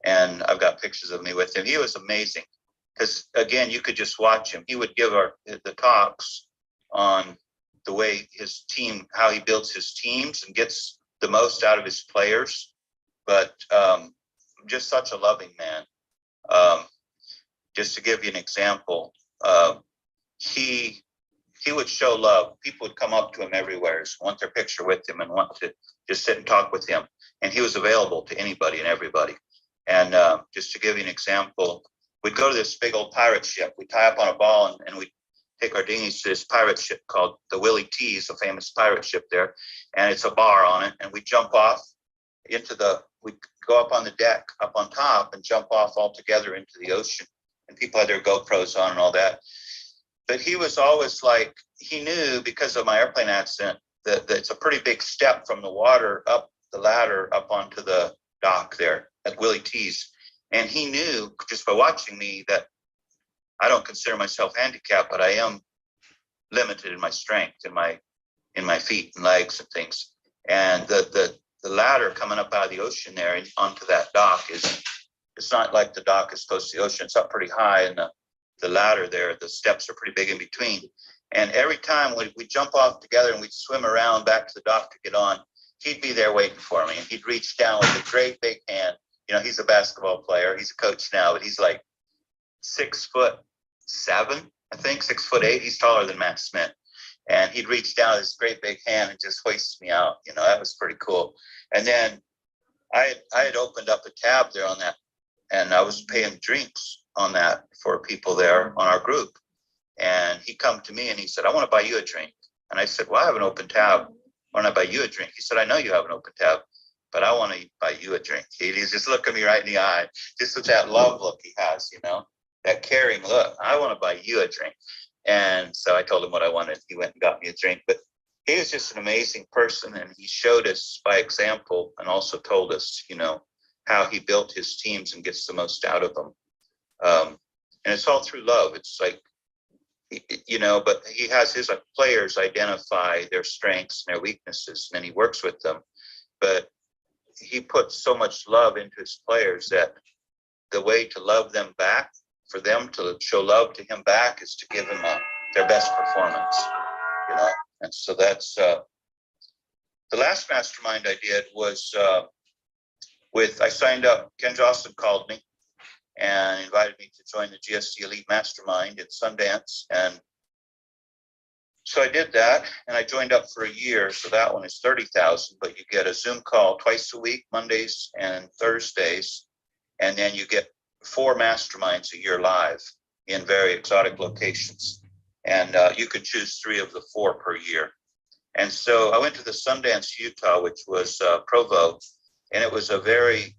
and I've got pictures of me with him. He was amazing because, again, you could just watch him. He would give the talks on the way his team, how he builds his teams and gets the most out of his players. But just such a loving man. Just to give you an example, he would show love. People would come up to him everywhere, want their picture with him and want to just sit and talk with him. And he was available to anybody and everybody. And just to give you an example, we'd go to this big old pirate ship. We'd tie up on a ball and we'd take our dinghies to this pirate ship called the Willie T's, a famous pirate ship there. And it's a bar on it. And we jump off we'd go up on the deck, up on top, and jump off all together into the ocean. And people had their GoPros on and all that. But he was always like, he knew because of my airplane accident that it's a pretty big step from the water up the ladder up onto the dock there at Willie T's. And he knew just by watching me that I don't consider myself handicapped, but I am limited in my strength, in my feet and legs and things. And the ladder coming up out of the ocean there and onto that dock it's not like the dock is close to the ocean. It's up pretty high, and the ladder there, the steps are pretty big in between. And every time we jump off together and we'd swim around back to the dock to get on, he'd be there waiting for me, and he'd reach down with a great big hand. You know, he's a basketball player. He's a coach now, but he's like 6'7", I think, 6'8". He's taller than Matt Smith. And he'd reach down with his great big hand and just hoist me out. You know, that was pretty cool. And then I had opened up a tab there on that, and I was paying drinks on that for people there on our group. And he come to me and he said, I want to buy you a drink. And I said, well, I have an open tab. Why don't I buy you a drink? He said, I know you have an open tab, but I want to buy you a drink. He's just looking me right in the eye, just with that love look he has, you know, that caring look. I want to buy you a drink. And so I told him what I wanted. He went and got me a drink. But he was just an amazing person, and he showed us by example and also told us, you know, how he built his teams and gets the most out of them. And it's all through love. It's like, you know, but he has his players identify their strengths and their weaknesses, and then he works with them. But he puts so much love into his players that the way to love them back, for them to show love to him back, is to give him their best performance, you know. And so that's the last mastermind I did was I signed up. Ken Jocelyn called me and invited me to join the GSD Elite Mastermind in Sundance. And so I did that, and I joined up for a year. So that one is $30,000, but you get a Zoom call twice a week, Mondays and Thursdays. And then you get 4 masterminds a year live in very exotic locations. And you could choose 3 of the 4 per year. And so I went to the Sundance, Utah, which was Provo, and it was a very,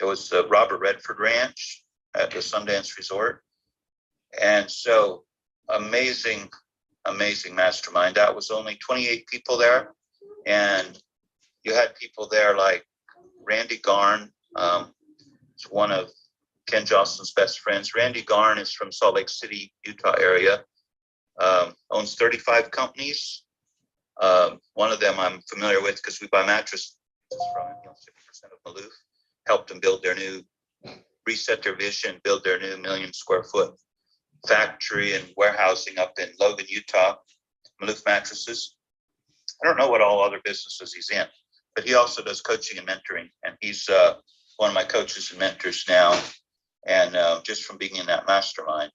it was the Robert Redford Ranch at the Sundance Resort. And so amazing mastermind. That was only 28 people there. And you had people there like Randy Garn, it's one of Ken Jocelyn's best friends. Randy Garn is from Salt Lake City, Utah area, owns 35 companies. One of them I'm familiar with because we buy mattresses from him, 50% of Maloof. Helped them build their new, reset their vision, build their new 1 million square foot factory and warehousing up in Logan, Utah, Maloof Mattresses. I don't know what all other businesses he's in, but he also does coaching and mentoring. And he's one of my coaches and mentors now, and just from being in that mastermind.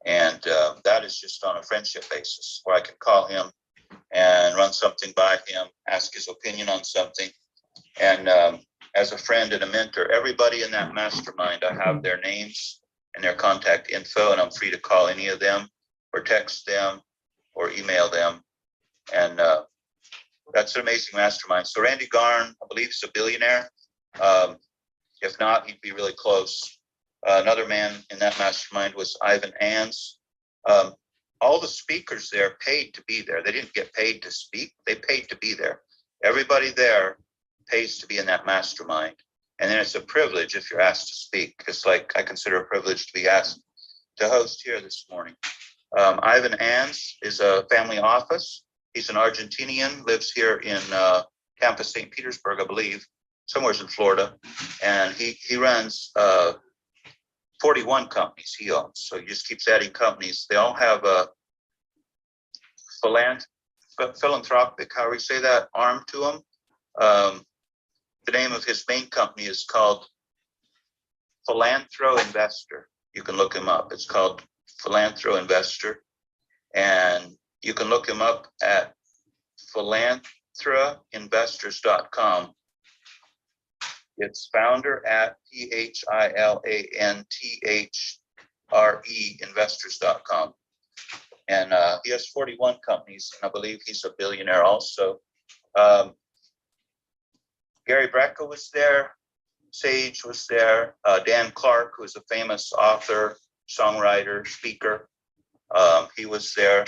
And that is just on a friendship basis where I can call him and run something by him, ask his opinion on something. And as a friend and a mentor, everybody in that mastermind, I have their names and their contact info, and I'm free to call any of them or text them or email them. And that's an amazing mastermind. So Randy Garn, I believe, is a billionaire. If not, he'd be really close. Another man in that mastermind was Ivan Ans. All the speakers there paid to be there. They didn't get paid to speak. They paid to be there. Everybody there pays to be in that mastermind. And then it's a privilege if you're asked to speak. It's like I consider a privilege to be asked to host here this morning. Ivan Ans is a family office. He's an Argentinian, lives here in Tampa, St. Petersburg, I believe, somewhere in Florida. And he runs 41 companies he owns. So he just keeps adding companies. They all have a philanthropic, however you say that, arm to them. The name of his main company is called Philanthro Investor. You can look him up. It's called Philanthro Investor. And you can look him up at philanthroinvestors.com. It's founder at PHILANTHRE investors.com. And he has 41 companies, and I believe he's a billionaire also. Gary Brecka was there. Sage was there. Dan Clark, who is a famous author, songwriter, speaker. He was there.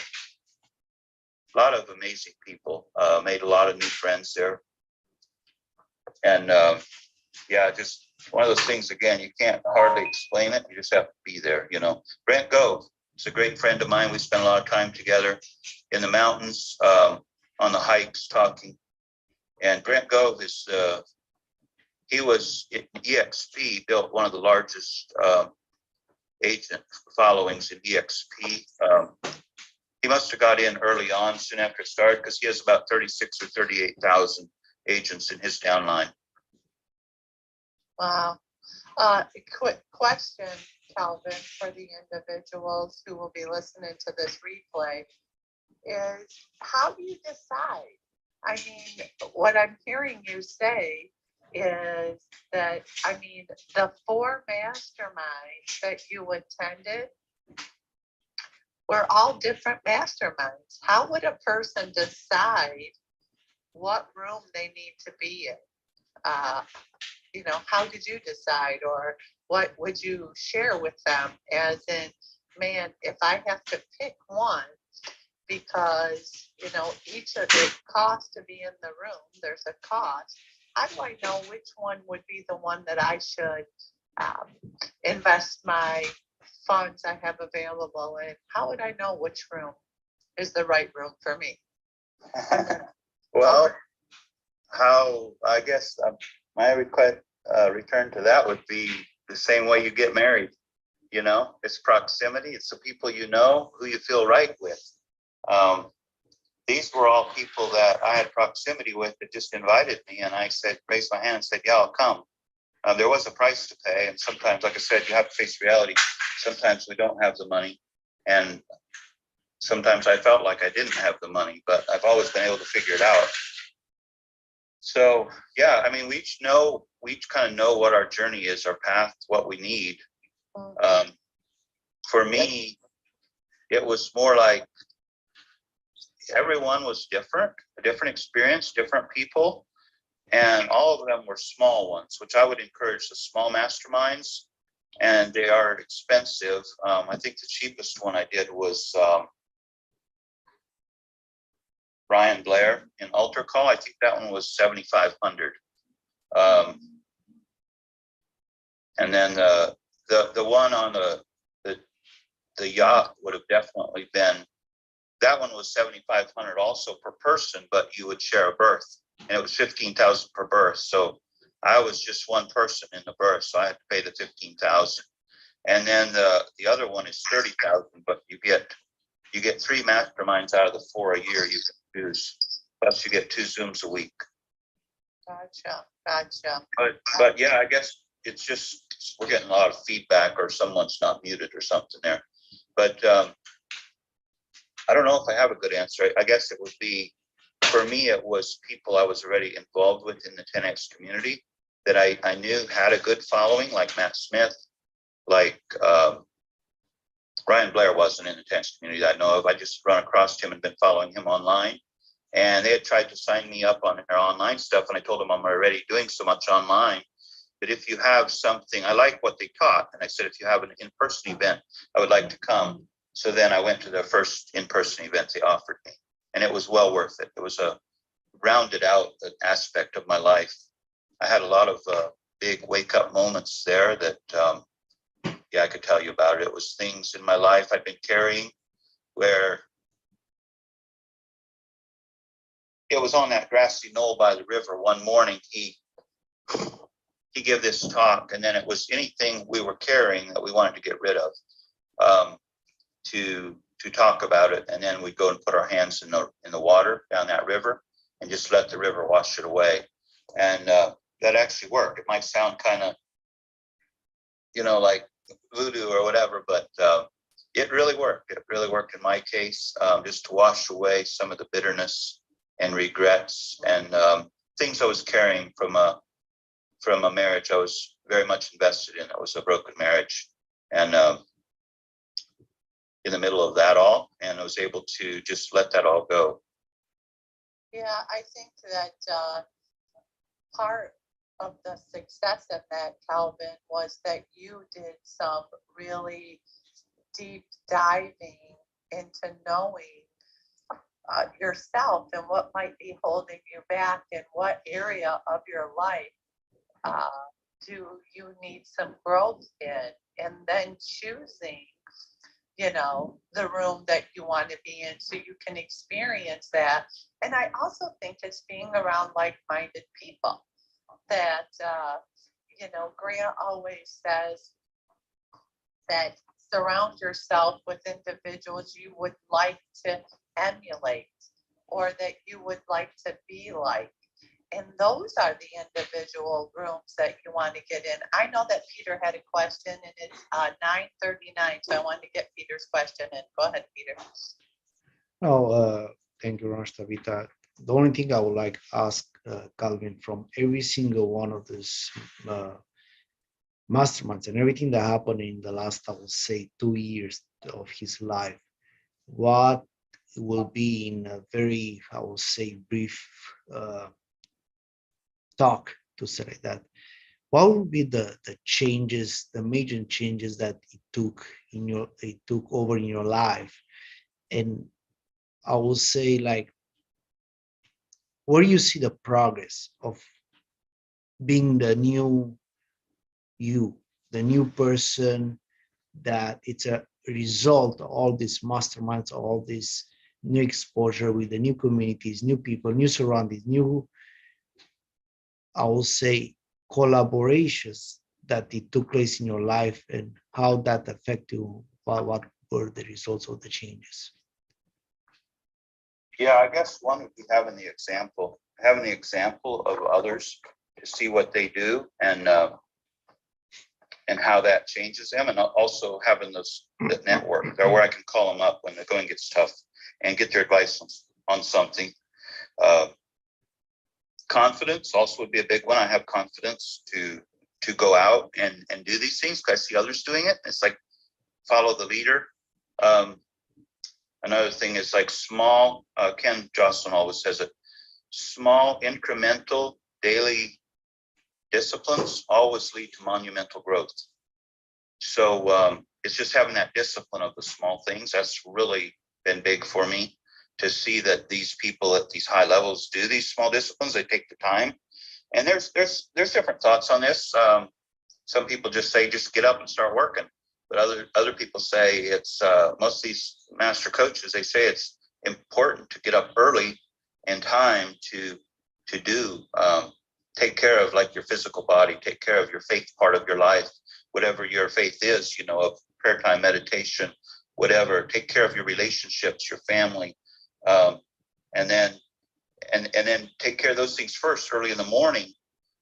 A lot of amazing people. Made a lot of new friends there. And yeah, just one of those things, again, you can't hardly explain it. You just have to be there, you know. Brent Gove is a great friend of mine. We spent a lot of time together in the mountains, on the hikes, talking. And Brent Gove is, he was at EXP, built one of the largest agent followings in EXP. He must have got in early on, soon after it started, because he has about 36 or 38,000 agents in his downline. Wow. Quick question, Calvin, for the individuals who will be listening to this replay is, how do you decide? I mean, what I'm hearing you say is that, I mean, the 4 masterminds that you attended were all different masterminds. How would a person decide what room they need to be in? You know, how did you decide, or what would you share with them as in, man, if I have to pick one, because, you know, each of the costs to be in the room, there's a cost. How do I know which one would be the one that I should invest my funds I have available in? How would I know which room is the right room for me? Well, how, I guess my return to that would be the same way you get married. You know, it's proximity. It's the people you know, who you feel right with. These were all people that I had proximity with that just invited me, and I said, raised my hand and said, yeah, I'll come. There was a price to pay, and sometimes, like I said, you have to face reality. Sometimes we don't have the money, and sometimes I felt like I didn't have the money, but I've always been able to figure it out. So yeah, I mean, we each kind of know what our journey is, our path, what we need. For me, it was more like everyone was different, a different experience, different people, and all of them were small ones, which I would encourage the small masterminds, and they are expensive. I think the cheapest one I did was Ryan Blair in Ultra Call. I think that one was $7,500. And then the one on the yacht would have definitely been, that one was $7,500 also per person, but you would share a berth, and it was $15,000 per berth. So I was just one person in the berth, so I had to pay the $15,000. And then the other one is $30,000, but you get 3 masterminds out of the 4 a year you can choose. Plus you get 2 Zooms a week. Gotcha. But yeah, I guess it's just, we're getting a lot of feedback, or someone's not muted or something there. But I don't know if I have a good answer. I guess it would be, for me, it was people I was already involved with in the 10X community that I knew had a good following, like Matt Smith, like Ryan Blair wasn't in the 10X community that I know of. I just run across him and been following him online. And they had tried to sign me up on their online stuff. And I told them I'm already doing so much online, but if you have something, I like what they taught. And I said, if you have an in-person event, I would like to come. So then I went to the first in-person event they offered me, and it was well worth it. It was a rounded out aspect of my life. I had a lot of big wake up moments there that, yeah, I could tell you about it. It was things in my life I've been carrying where it was on that grassy knoll by the river. One morning, he gave this talk, and then it was anything we were carrying that we wanted to get rid of, to talk about it, and then we'd go and put our hands in the water down that river and just let the river wash it away. And that actually worked. It might sound kind of, you know, like voodoo or whatever, but it really worked. It really worked in my case, just to wash away some of the bitterness and regrets and things I was carrying from a marriage I was very much invested in. It was a broken marriage, and in the middle of that all, and I was able to just let that all go. Yeah, I think that part of the success of that, Calvin, was that you did some really deep diving into knowing yourself and what might be holding you back, and what area of your life do you need some growth in, and then choosing, you know, the room that you want to be in so you can experience that. And I also think it's being around like-minded people that, you know, Grant always says that surround yourself with individuals you would like to emulate or that you would like to be like. And those are the individual rooms that you want to get in. I know that Peter had a question and it's 9:39, so I wanted to get Peter's question in. Go ahead, Peter. No, thank you, Raj Tabitha. The only thing I would like to ask Calvin, from every single one of these masterminds and everything that happened in the last, I would say, 2 years of his life, what will be in a very, I would say, brief talk, to say like that, what would be the changes, the major changes that it took over in your life? And I would say, like, where you see the progress of being the new you, the new person, that it's a result of all these masterminds, all this new exposure with the new communities, new people, new surroundings, new, I will say, collaborations that it took place in your life, and how that affect you, what were the results of the changes? Yeah, I guess one would be having the example of others to see what they do and how that changes them, and also having the network or where I can call them up when the going gets tough and get their advice on something. Confidence also would be a big one. I have confidence to go out and do these things because I see others doing it. It's like follow the leader. Another thing is like small, Ken Jocelyn always says it, small incremental daily disciplines always lead to monumental growth. So it's just having that discipline of the small things. That's really been big for me, to see that these people at these high levels do these small disciplines. They take the time. And there's different thoughts on this. Some people just say, just get up and start working. But other people say it's, most of these master coaches, they say it's important to get up early in time to do, take care of like your physical body, take care of your faith part of your life, whatever your faith is, of prayer time, meditation, whatever, take care of your relationships, your family, and then take care of those things first early in the morning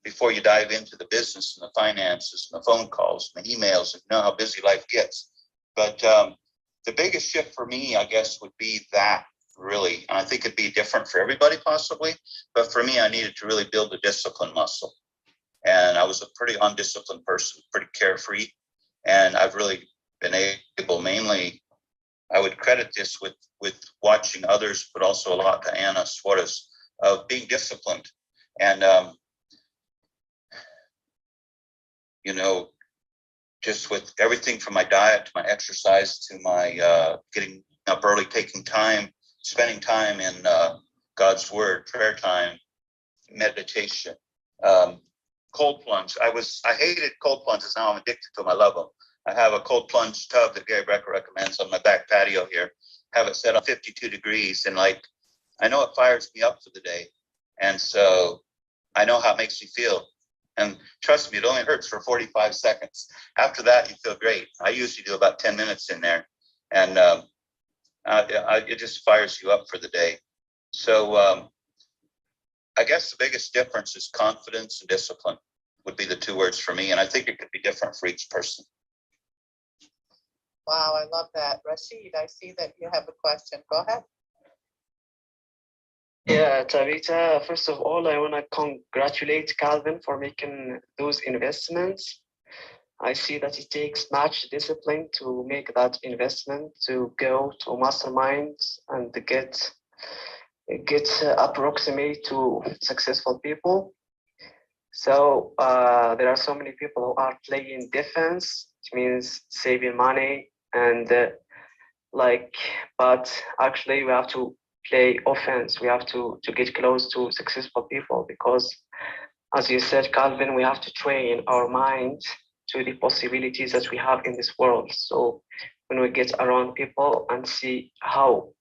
before you dive into the business and the finances and the phone calls and the emails, and how busy life gets. But the biggest shift for me, I guess, would be that, really. And I think it'd be different for everybody possibly, but for me, I needed to really build the discipline muscle. And I was a pretty undisciplined person, pretty carefree. And I've really been able, mainly, I would credit this with watching others, but also a lot to Anna Suarez, of being disciplined. And, just with everything from my diet to my exercise to my getting up early, taking time, spending time in God's word, prayer time, meditation, cold plunge. I hated cold plunges. Now I'm addicted to them. I love them. I have a cold plunge tub that Gary Brecker recommends on my back patio here. Have it set on 52 degrees. And I know it fires me up for the day. And so I know how it makes me feel. And trust me, it only hurts for 45 seconds. After that, you feel great. I usually do about 10 minutes in there. And it just fires you up for the day. So I guess the biggest difference is confidence and discipline would be the two words for me. And I think it could be different for each person. Wow, I love that. Rashid, I see that you have a question. Go ahead. Yeah, Tabitha, first of all, I want to congratulate Calvin for making those investments. I see that it takes much discipline to make that investment, to go to masterminds and get approximate to successful people. So there are so many people who are playing defense, which means saving money but actually we have to play offense. We have to get close to successful people, because as you said, Calvin, we have to train our mind to the possibilities that we have in this world. So when we get around people and see how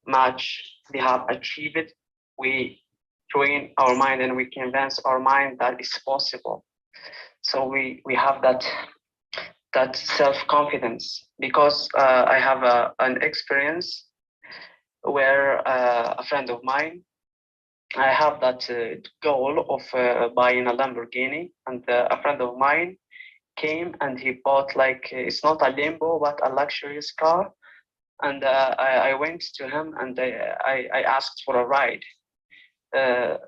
much they have achieved, we train our mind and we convince our mind that it's possible. So we have that that self-confidence, because I have an experience where a friend of mine, I have that goal of buying a Lamborghini, and a friend of mine came and he bought like it's not a limbo but a luxurious car, and I went to him and I asked for a ride. The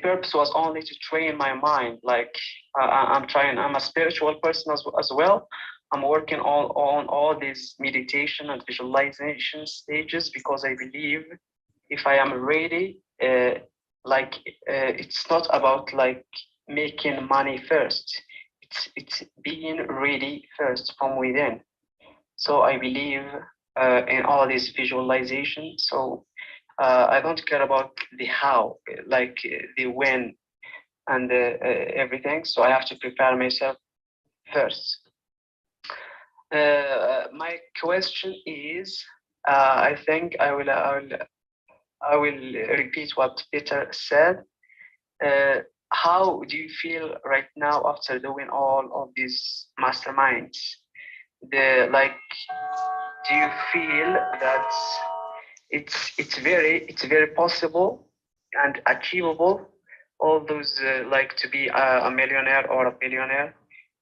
purpose was only to train my mind. Like I'm a spiritual person as well. I'm working on all these meditation and visualization stages because I believe if I am ready, it's not about like making money first. It's being ready first from within. So I believe in all this visualization. So I don't care about the how, like the when and everything. So I have to prepare myself first. My question is, I think I will repeat what Peter said. How do you feel right now after doing all of these masterminds? Do you feel that it's very possible and achievable, all those like to be a millionaire or a billionaire?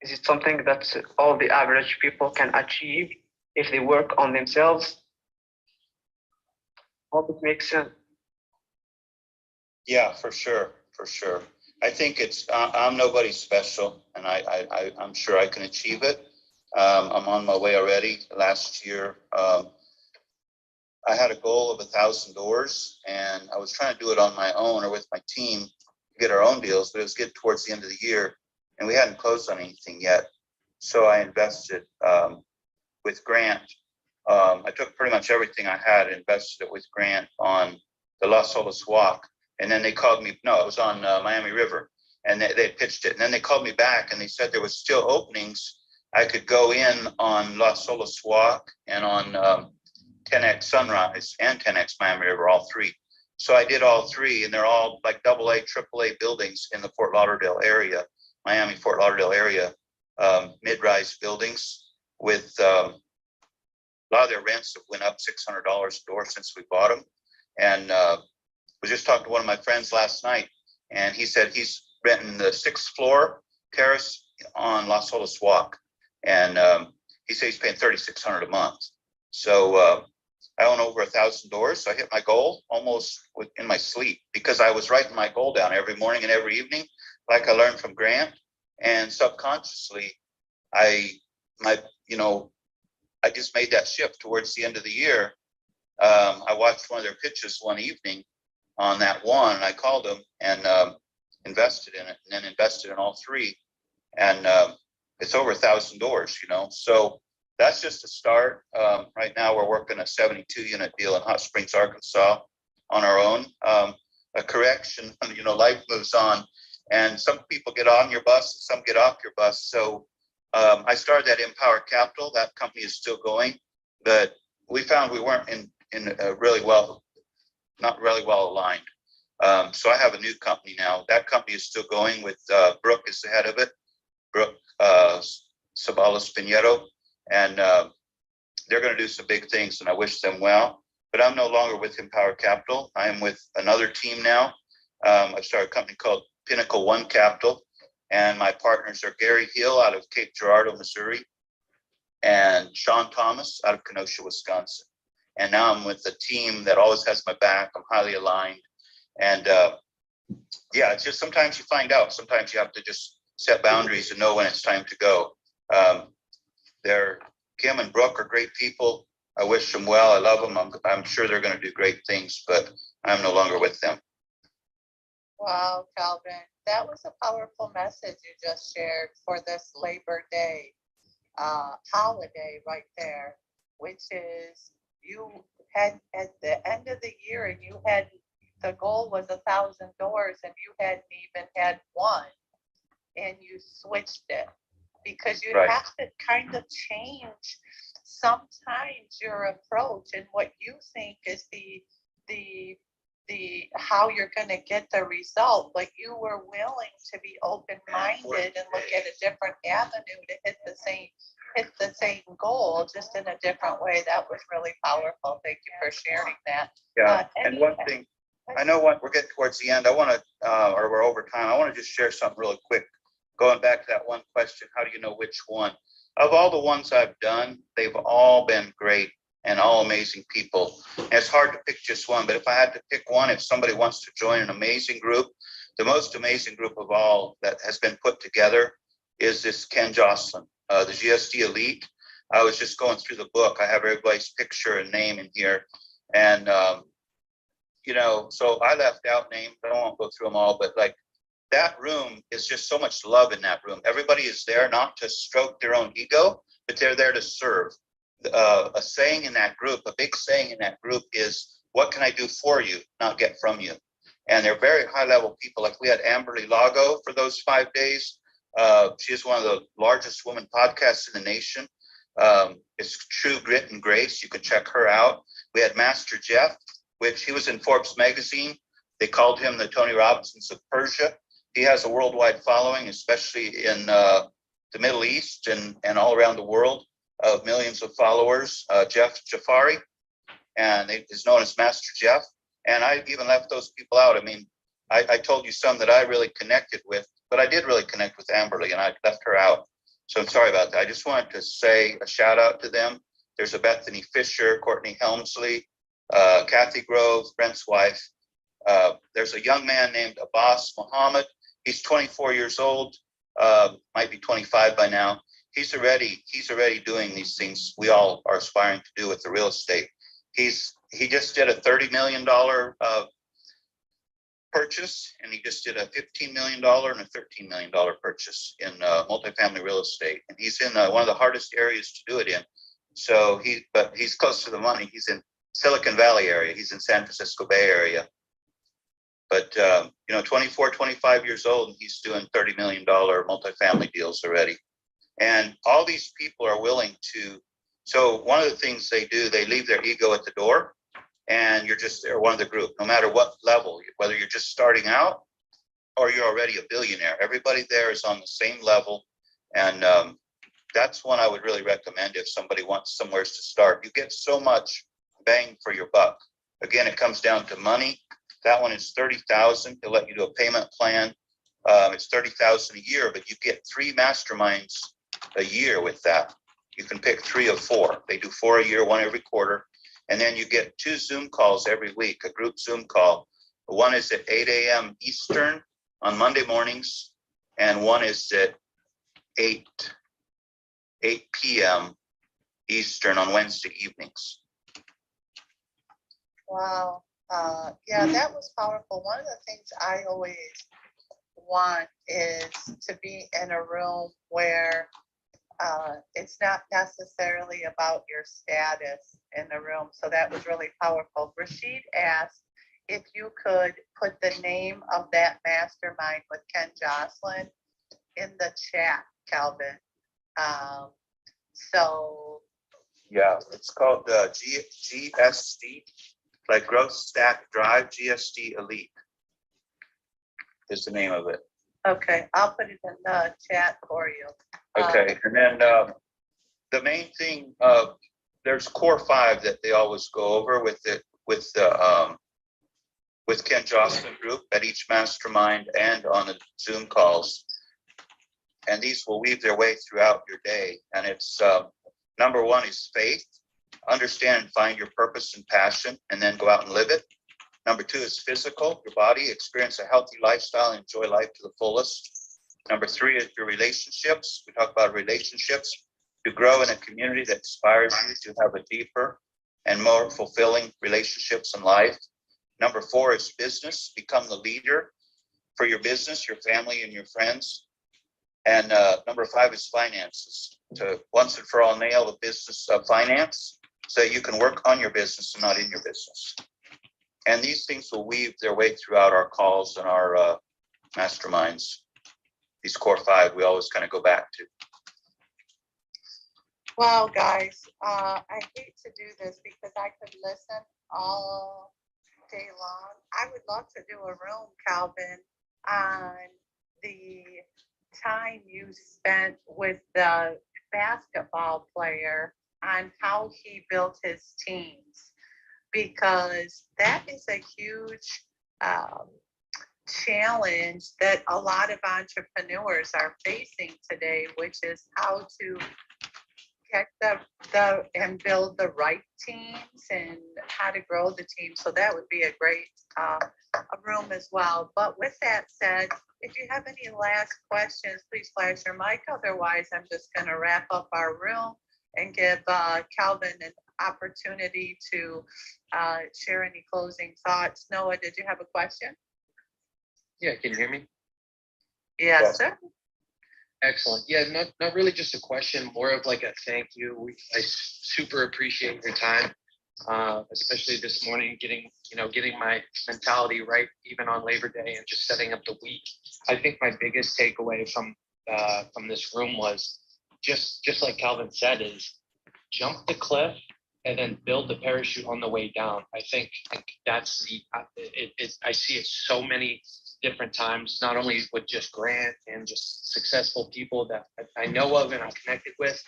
Is it something that all the average people can achieve if they work on themselves? Hope it makes sense. Yeah, for sure, for sure. I think I'm nobody special, and I'm sure I can achieve it. I'm on my way already. Last year, I had a goal of 1,000 doors, and I was trying to do it on my own or with my team to get our own deals, but it was getting towards the end of the year, and we hadn't closed on anything yet. So I invested with Grant. I took pretty much everything I had and invested it with Grant on the Las Olas Walk. And then they called me, no, it was on Miami River, and they pitched it. And then they called me back and they said there was still openings. I could go in on Las Olas Walk and on 10X Sunrise and 10X Miami River, all three. So I did all three, and they're all like AA, AAA buildings in the Fort Lauderdale area, Miami, Fort Lauderdale area, mid-rise buildings with a lot of their rents have went up $600 a door since we bought them. And was just talking to one of my friends last night, and he said he's renting the 6th floor terrace on Las Olas Walk, and he said he's paying $3,600 a month. So I own over 1,000 doors. So I hit my goal almost in my sleep because I was writing my goal down every morning and every evening, like I learned from Grant. And subconsciously, I just made that shift towards the end of the year. I watched one of their pitches one evening on that one, and I called them and invested in it, and then invested in all three. And it's over 1,000 doors, So that's just a start. Right now, we're working a 72-unit deal in Hot Springs, Arkansas, on our own. A correction, life moves on, and some people get on your bus, and some get off your bus. So I started that Empower Capital. That company is still going, but we found we weren't not really well aligned. So I have a new company now. That company is still going with Brooke is the head of it, Brooke Sabalas Pinedo, and they're going to do some big things, and I wish them well. But I'm no longer with Empower Capital. I am with another team now. I started a company called Pinnacle One Capital, and my partners are Gary Hill out of Cape Girardeau, Missouri, and Sean Thomas out of Kenosha, Wisconsin. And now I'm with a team that always has my back. I'm highly aligned. And it's just sometimes you find out. Sometimes you have to just set boundaries and know when it's time to go. Kim and Brooke are great people. I wish them well. I love them. I'm sure they're going to do great things, but I'm no longer with them. Wow, Calvin, that was a powerful message you just shared for this Labor Day holiday right there, which is you had at the end of the year, and you had the goal was 1,000 doors, and you hadn't even had one, and you switched it because you Right. have to kind of change sometimes your approach and what you think is the how you're going to get the result, but you were willing to be open-minded and look at a different avenue to hit the same goal, just in a different way. That was really powerful. Thank you for sharing that. Yeah, and one thing, I know we're getting towards the end. I want to, or we're over time. I want to just share something really quick. Going back to that one question, how do you know which one? Of all the ones I've done, they've all been great and all amazing people. And it's hard to pick just one, but if I had to pick one, if somebody wants to join an amazing group, the most amazing group of all that has been put together is this Ken Jocelyn, the GSD Elite. I was just going through the book. I have everybody's picture and name in here. And, you know, so I left out names. I won't go through them all, but like that room is just so much love in that room. Everybody is there not to stroke their own ego, but they're there to serve. A saying in that group, a big saying in that group is, what can I do for you, not get from you? And they're very high level people. Like we had Amberly Lago for those 5 days. She is one of the largest women podcasts in the nation. It's True Grit and Grace. You can check her out. We had Master Jeff, which he was in Forbes magazine. They called him the Tony Robbins of Persia. He has a worldwide following, especially in the Middle East and all around the world, of millions of followers. Jeff Jafari, and he is known as Master Jeff. And I even left those people out. I mean, I told you some that I really connected with, but I did really connect with Amberly, and I left her out. So I'm sorry about that. I just wanted to say a shout out to them. There's a Bethany Fisher, Courtney Helmsley, Kathy Grove, Brent's wife. There's a young man named Abbas Muhammad. He's 24 years old, might be 25 by now. He's already doing these things we all are aspiring to do with the real estate. He just did a $30 million purchase, and he just did a $15 million and a $13 million purchase in multifamily real estate. And he's in one of the hardest areas to do it in. So but he's close to the money. He's in Silicon Valley area. He's in San Francisco Bay Area. But, 24, 25 years old, and he's doing $30 million multifamily deals already. And all these people are willing to. So one of the things they do, they leave their ego at the door, and they're one of the group, no matter what level, whether you're just starting out or you're already a billionaire. Everybody there is on the same level. And that's one I would really recommend if somebody wants somewhere to start. You get so much bang for your buck. Again, it comes down to money. That one is $30,000. They'll let you do a payment plan. It's $30,000 a year, but you get 3 masterminds a year with that. You can pick 3 of 4. They do 4 a year, 1 every quarter. And then you get 2 Zoom calls every week, a group Zoom call. One is at 8 a.m. Eastern on Monday mornings, and one is at 8 p.m. Eastern on Wednesday evenings. Wow. Yeah, that was powerful. One of the things I always want is to be in a room where it's not necessarily about your status in the room. So that was really powerful. Rashid asked if you could put the name of that mastermind with Ken Jocelyn in the chat, Calvin. Yeah, it's called GSD, like Growth Stack Drive. GSD Elite is the name of it. Okay, I'll put it in the chat for you. Okay, and then the main thing, there's core 5 that they always go over with Ken Jocelyn group at each mastermind and on the Zoom calls. And these will weave their way throughout your day. And it's number 1 is faith. Understand and find your purpose and passion, and then go out and live it. Number 2 is physical, your body, experience a healthy lifestyle, and enjoy life to the fullest. Number 3 is your relationships. We talk about relationships. To grow in a community that inspires you to have a deeper and more fulfilling relationships in life. Number 4 is business. Become the leader for your business, your family, and your friends. And number 5 is finances. To once and for all nail the business of finance so that you can work on your business and not in your business. And these things will weave their way throughout our calls and our masterminds. These core 5 we always kind of go back to. Wow, guys, I hate to do this because I could listen all day long. I would love to do a room, Calvin, on the time you spent with the basketball player on how he built his teams, because that is a huge challenge that a lot of entrepreneurs are facing today, which is how to get the and build the right teams and how to grow the team. So that would be a great a room as well. But with that said, if you have any last questions, please flash your mic. Otherwise, I'm just going to wrap up our room and give Calvin an opportunity to share any closing thoughts. Noah, did you have a question? Yeah, can you hear me? Yes, sir. Excellent. Yeah, not really just a question, more of like a thank you. I super appreciate your time, especially this morning, getting my mentality right, even on Labor Day, and just setting up the week. I think my biggest takeaway from this room was just like Calvin said, is jump the cliff and then build the parachute on the way down. I think that's I see it so many different times, not only with just Grant and just successful people that I know of and I'm connected with,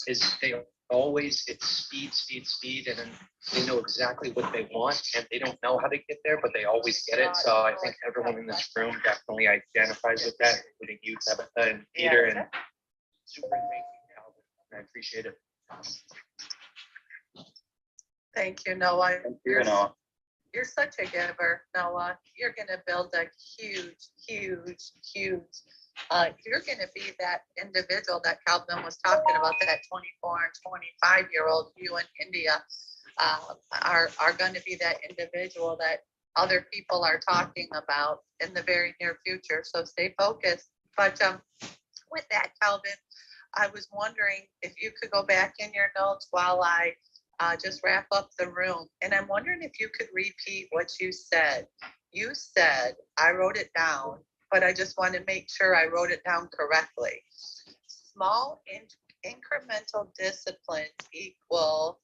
is they always, it's speed, and then they know exactly what they want and they don't know how to get there, but they always get it. So I think everyone in this room definitely identifies with that, including you, Tabitha, and Peter, and super thank you, Calvin. I appreciate it. Thank you, Noah. Thank you, Noah. You're such a giver, Noah. You're going to build a huge. You're going to be that individual that Calvin was talking about, that 24 and 25-year-old. You in India are going to be that individual that other people are talking about in the very near future. So stay focused. But with that, Calvin, I was wondering if you could go back in your notes while I just wrap up the room. And I'm wondering if you could repeat what you said. You said, I wrote it down, but I just want to make sure I wrote it down correctly. Small incremental disciplines equal,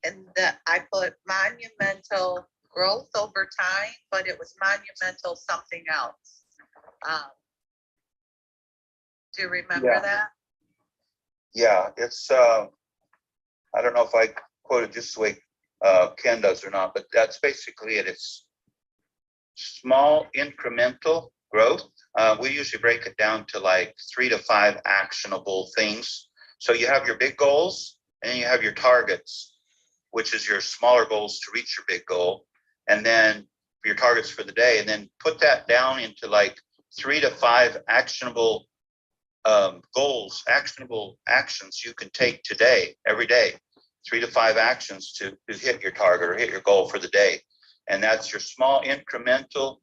and that I put monumental growth over time, but it was monumental something else. Do you remember that? Yeah, it's, I don't know if I quoted just the way Ken does or not, but that's basically it. It's small incremental growth. We usually break it down to like 3 to 5 actionable things. So you have your big goals and then you have your targets, which is your smaller goals to reach your big goal. And then your targets for the day, and then put that down into like 3 to 5 actionable goals, actionable actions you can take today, every day. 3 to 5 actions to hit your target or hit your goal for the day. And that's your small incremental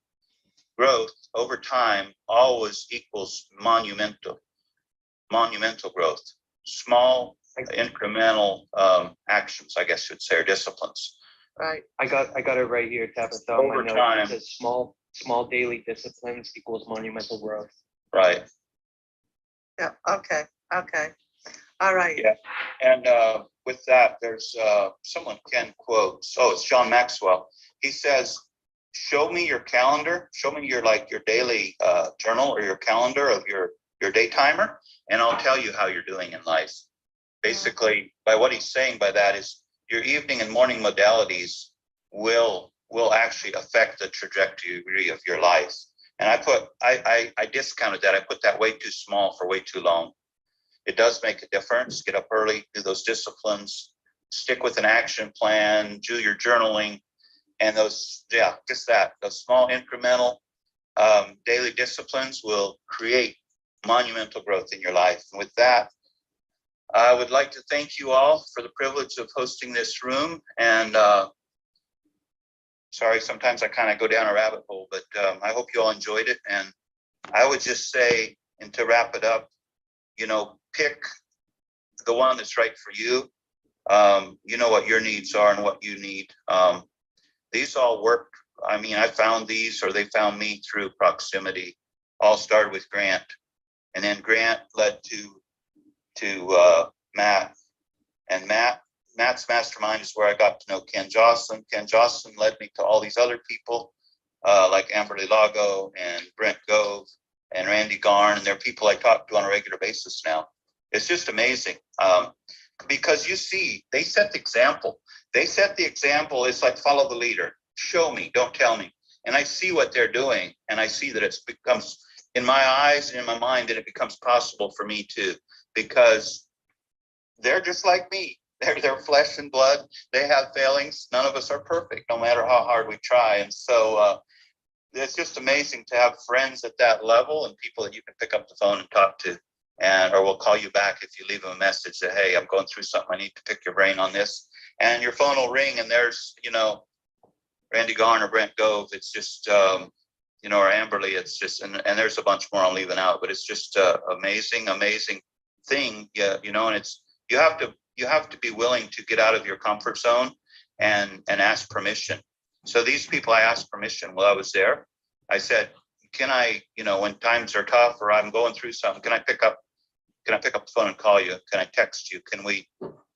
growth over time always equals monumental growth. Small incremental actions, I guess you'd say, or disciplines. Right. I got it right here, Tabitha. Over time. It says small daily disciplines equals monumental growth. Right. Yeah. Okay. All right. Yeah. And with that, there's someone Ken quotes. Oh, it's John Maxwell. He says, show me your calendar, show me your daily journal or your calendar of your day timer, and I'll tell you how you're doing in life. Basically, by what he's saying by that is your evening and morning modalities will actually affect the trajectory of your life. And I discounted that. I put that way too small for way too long. It does make a difference. Get up early, do those disciplines, stick with an action plan, do your journaling, and those small incremental daily disciplines will create monumental growth in your life. And with that, I would like to thank you all for the privilege of hosting this room. And sorry, sometimes I kind of go down a rabbit hole, but I hope you all enjoyed it. And I would just say, and to wrap it up, pick the one that's right for you. You know what your needs are and what you need. These all work. I mean, I found these, or they found me through proximity. All started with Grant, and then Grant led to Matt, and Matt Matt's mastermind is where I got to know Ken Jocelyn. Ken Jocelyn led me to all these other people like Amberly Lago and Brent Gove and Randy Garn, and they're people I talk to on a regular basis now. It's just amazing because you see, they set the example. They set the example. It's like follow the leader. Show me, don't tell me. And I see what they're doing, and I see that it becomes, in my eyes and in my mind, that it becomes possible for me too, because they're just like me. They're flesh and blood. They have failings. None of us are perfect, no matter how hard we try. And so it's just amazing to have friends at that level and people that you can pick up the phone and talk to, or we'll call you back if you leave them a message that, hey, I'm going through something. I need to pick your brain on this. And your phone will ring, and there's, Randy Garn or Brent Gove. It's just, or Amberly. It's just, and there's a bunch more I'm leaving out, but it's just amazing thing. Yeah, and it's, you have to be willing to get out of your comfort zone and ask permission. So these people, I asked permission while I was there. I said, can I, when times are tough or I'm going through something, can I pick up the phone and call you? Can I text you? Can we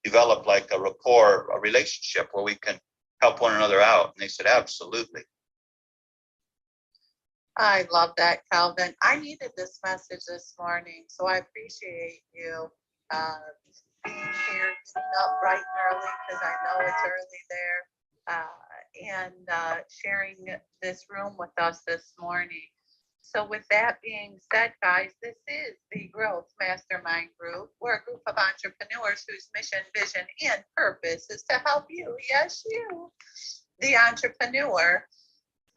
develop like a rapport, a relationship where we can help one another out? And they said, absolutely. I love that, Calvin. I needed this message this morning, so I appreciate you being here, getting up bright and early, because I know it's early there, and sharing this room with us this morning. So with that being said, guys, this is the Growth Mastermind Group. We're a group of entrepreneurs whose mission, vision, and purpose is to help you, yes, you, the entrepreneur,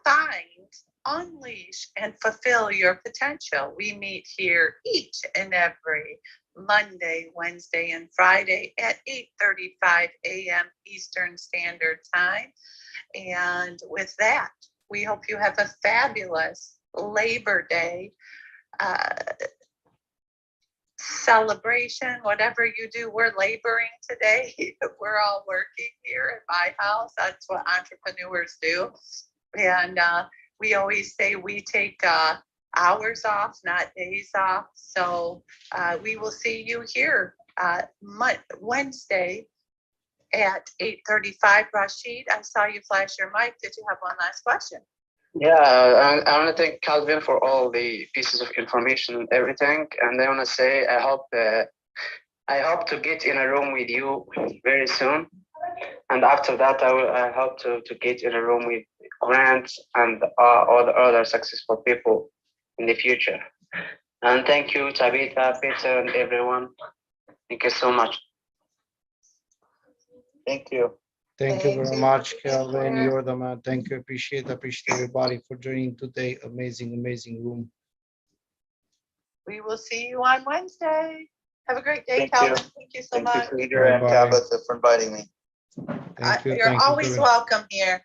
find, unleash, and fulfill your potential. We meet here each and every Monday, Wednesday, and Friday at 8:35 a.m. Eastern Standard Time. And with that, we hope you have a fabulous Labor Day celebration, whatever you do. We're laboring today. We're all working here at my house. That's what entrepreneurs do. And we always say we take hours off, not days off. So we will see you here Wednesday at 8:35. Rashid, I saw you flash your mic. Did you have one last question? Yeah, I want to thank Calvin for all the pieces of information and everything. And I want to say I hope to get in a room with you very soon. And after that, I hope to get in a room with Grant and all the other successful people in the future. And thank you, Tabitha, Peter, and everyone. Thank you so much. Thank you. Thank you Thank very you. much, Calvin. Sure. You're the man. Thank you. Appreciate everybody for joining today. Amazing room. We will see you on Wednesday. Have a great day, Thank Calvin. you. Thank you so much. Peter and Bye-bye. Tabitha, for inviting me. Thank you. You're Thank you always very- welcome here.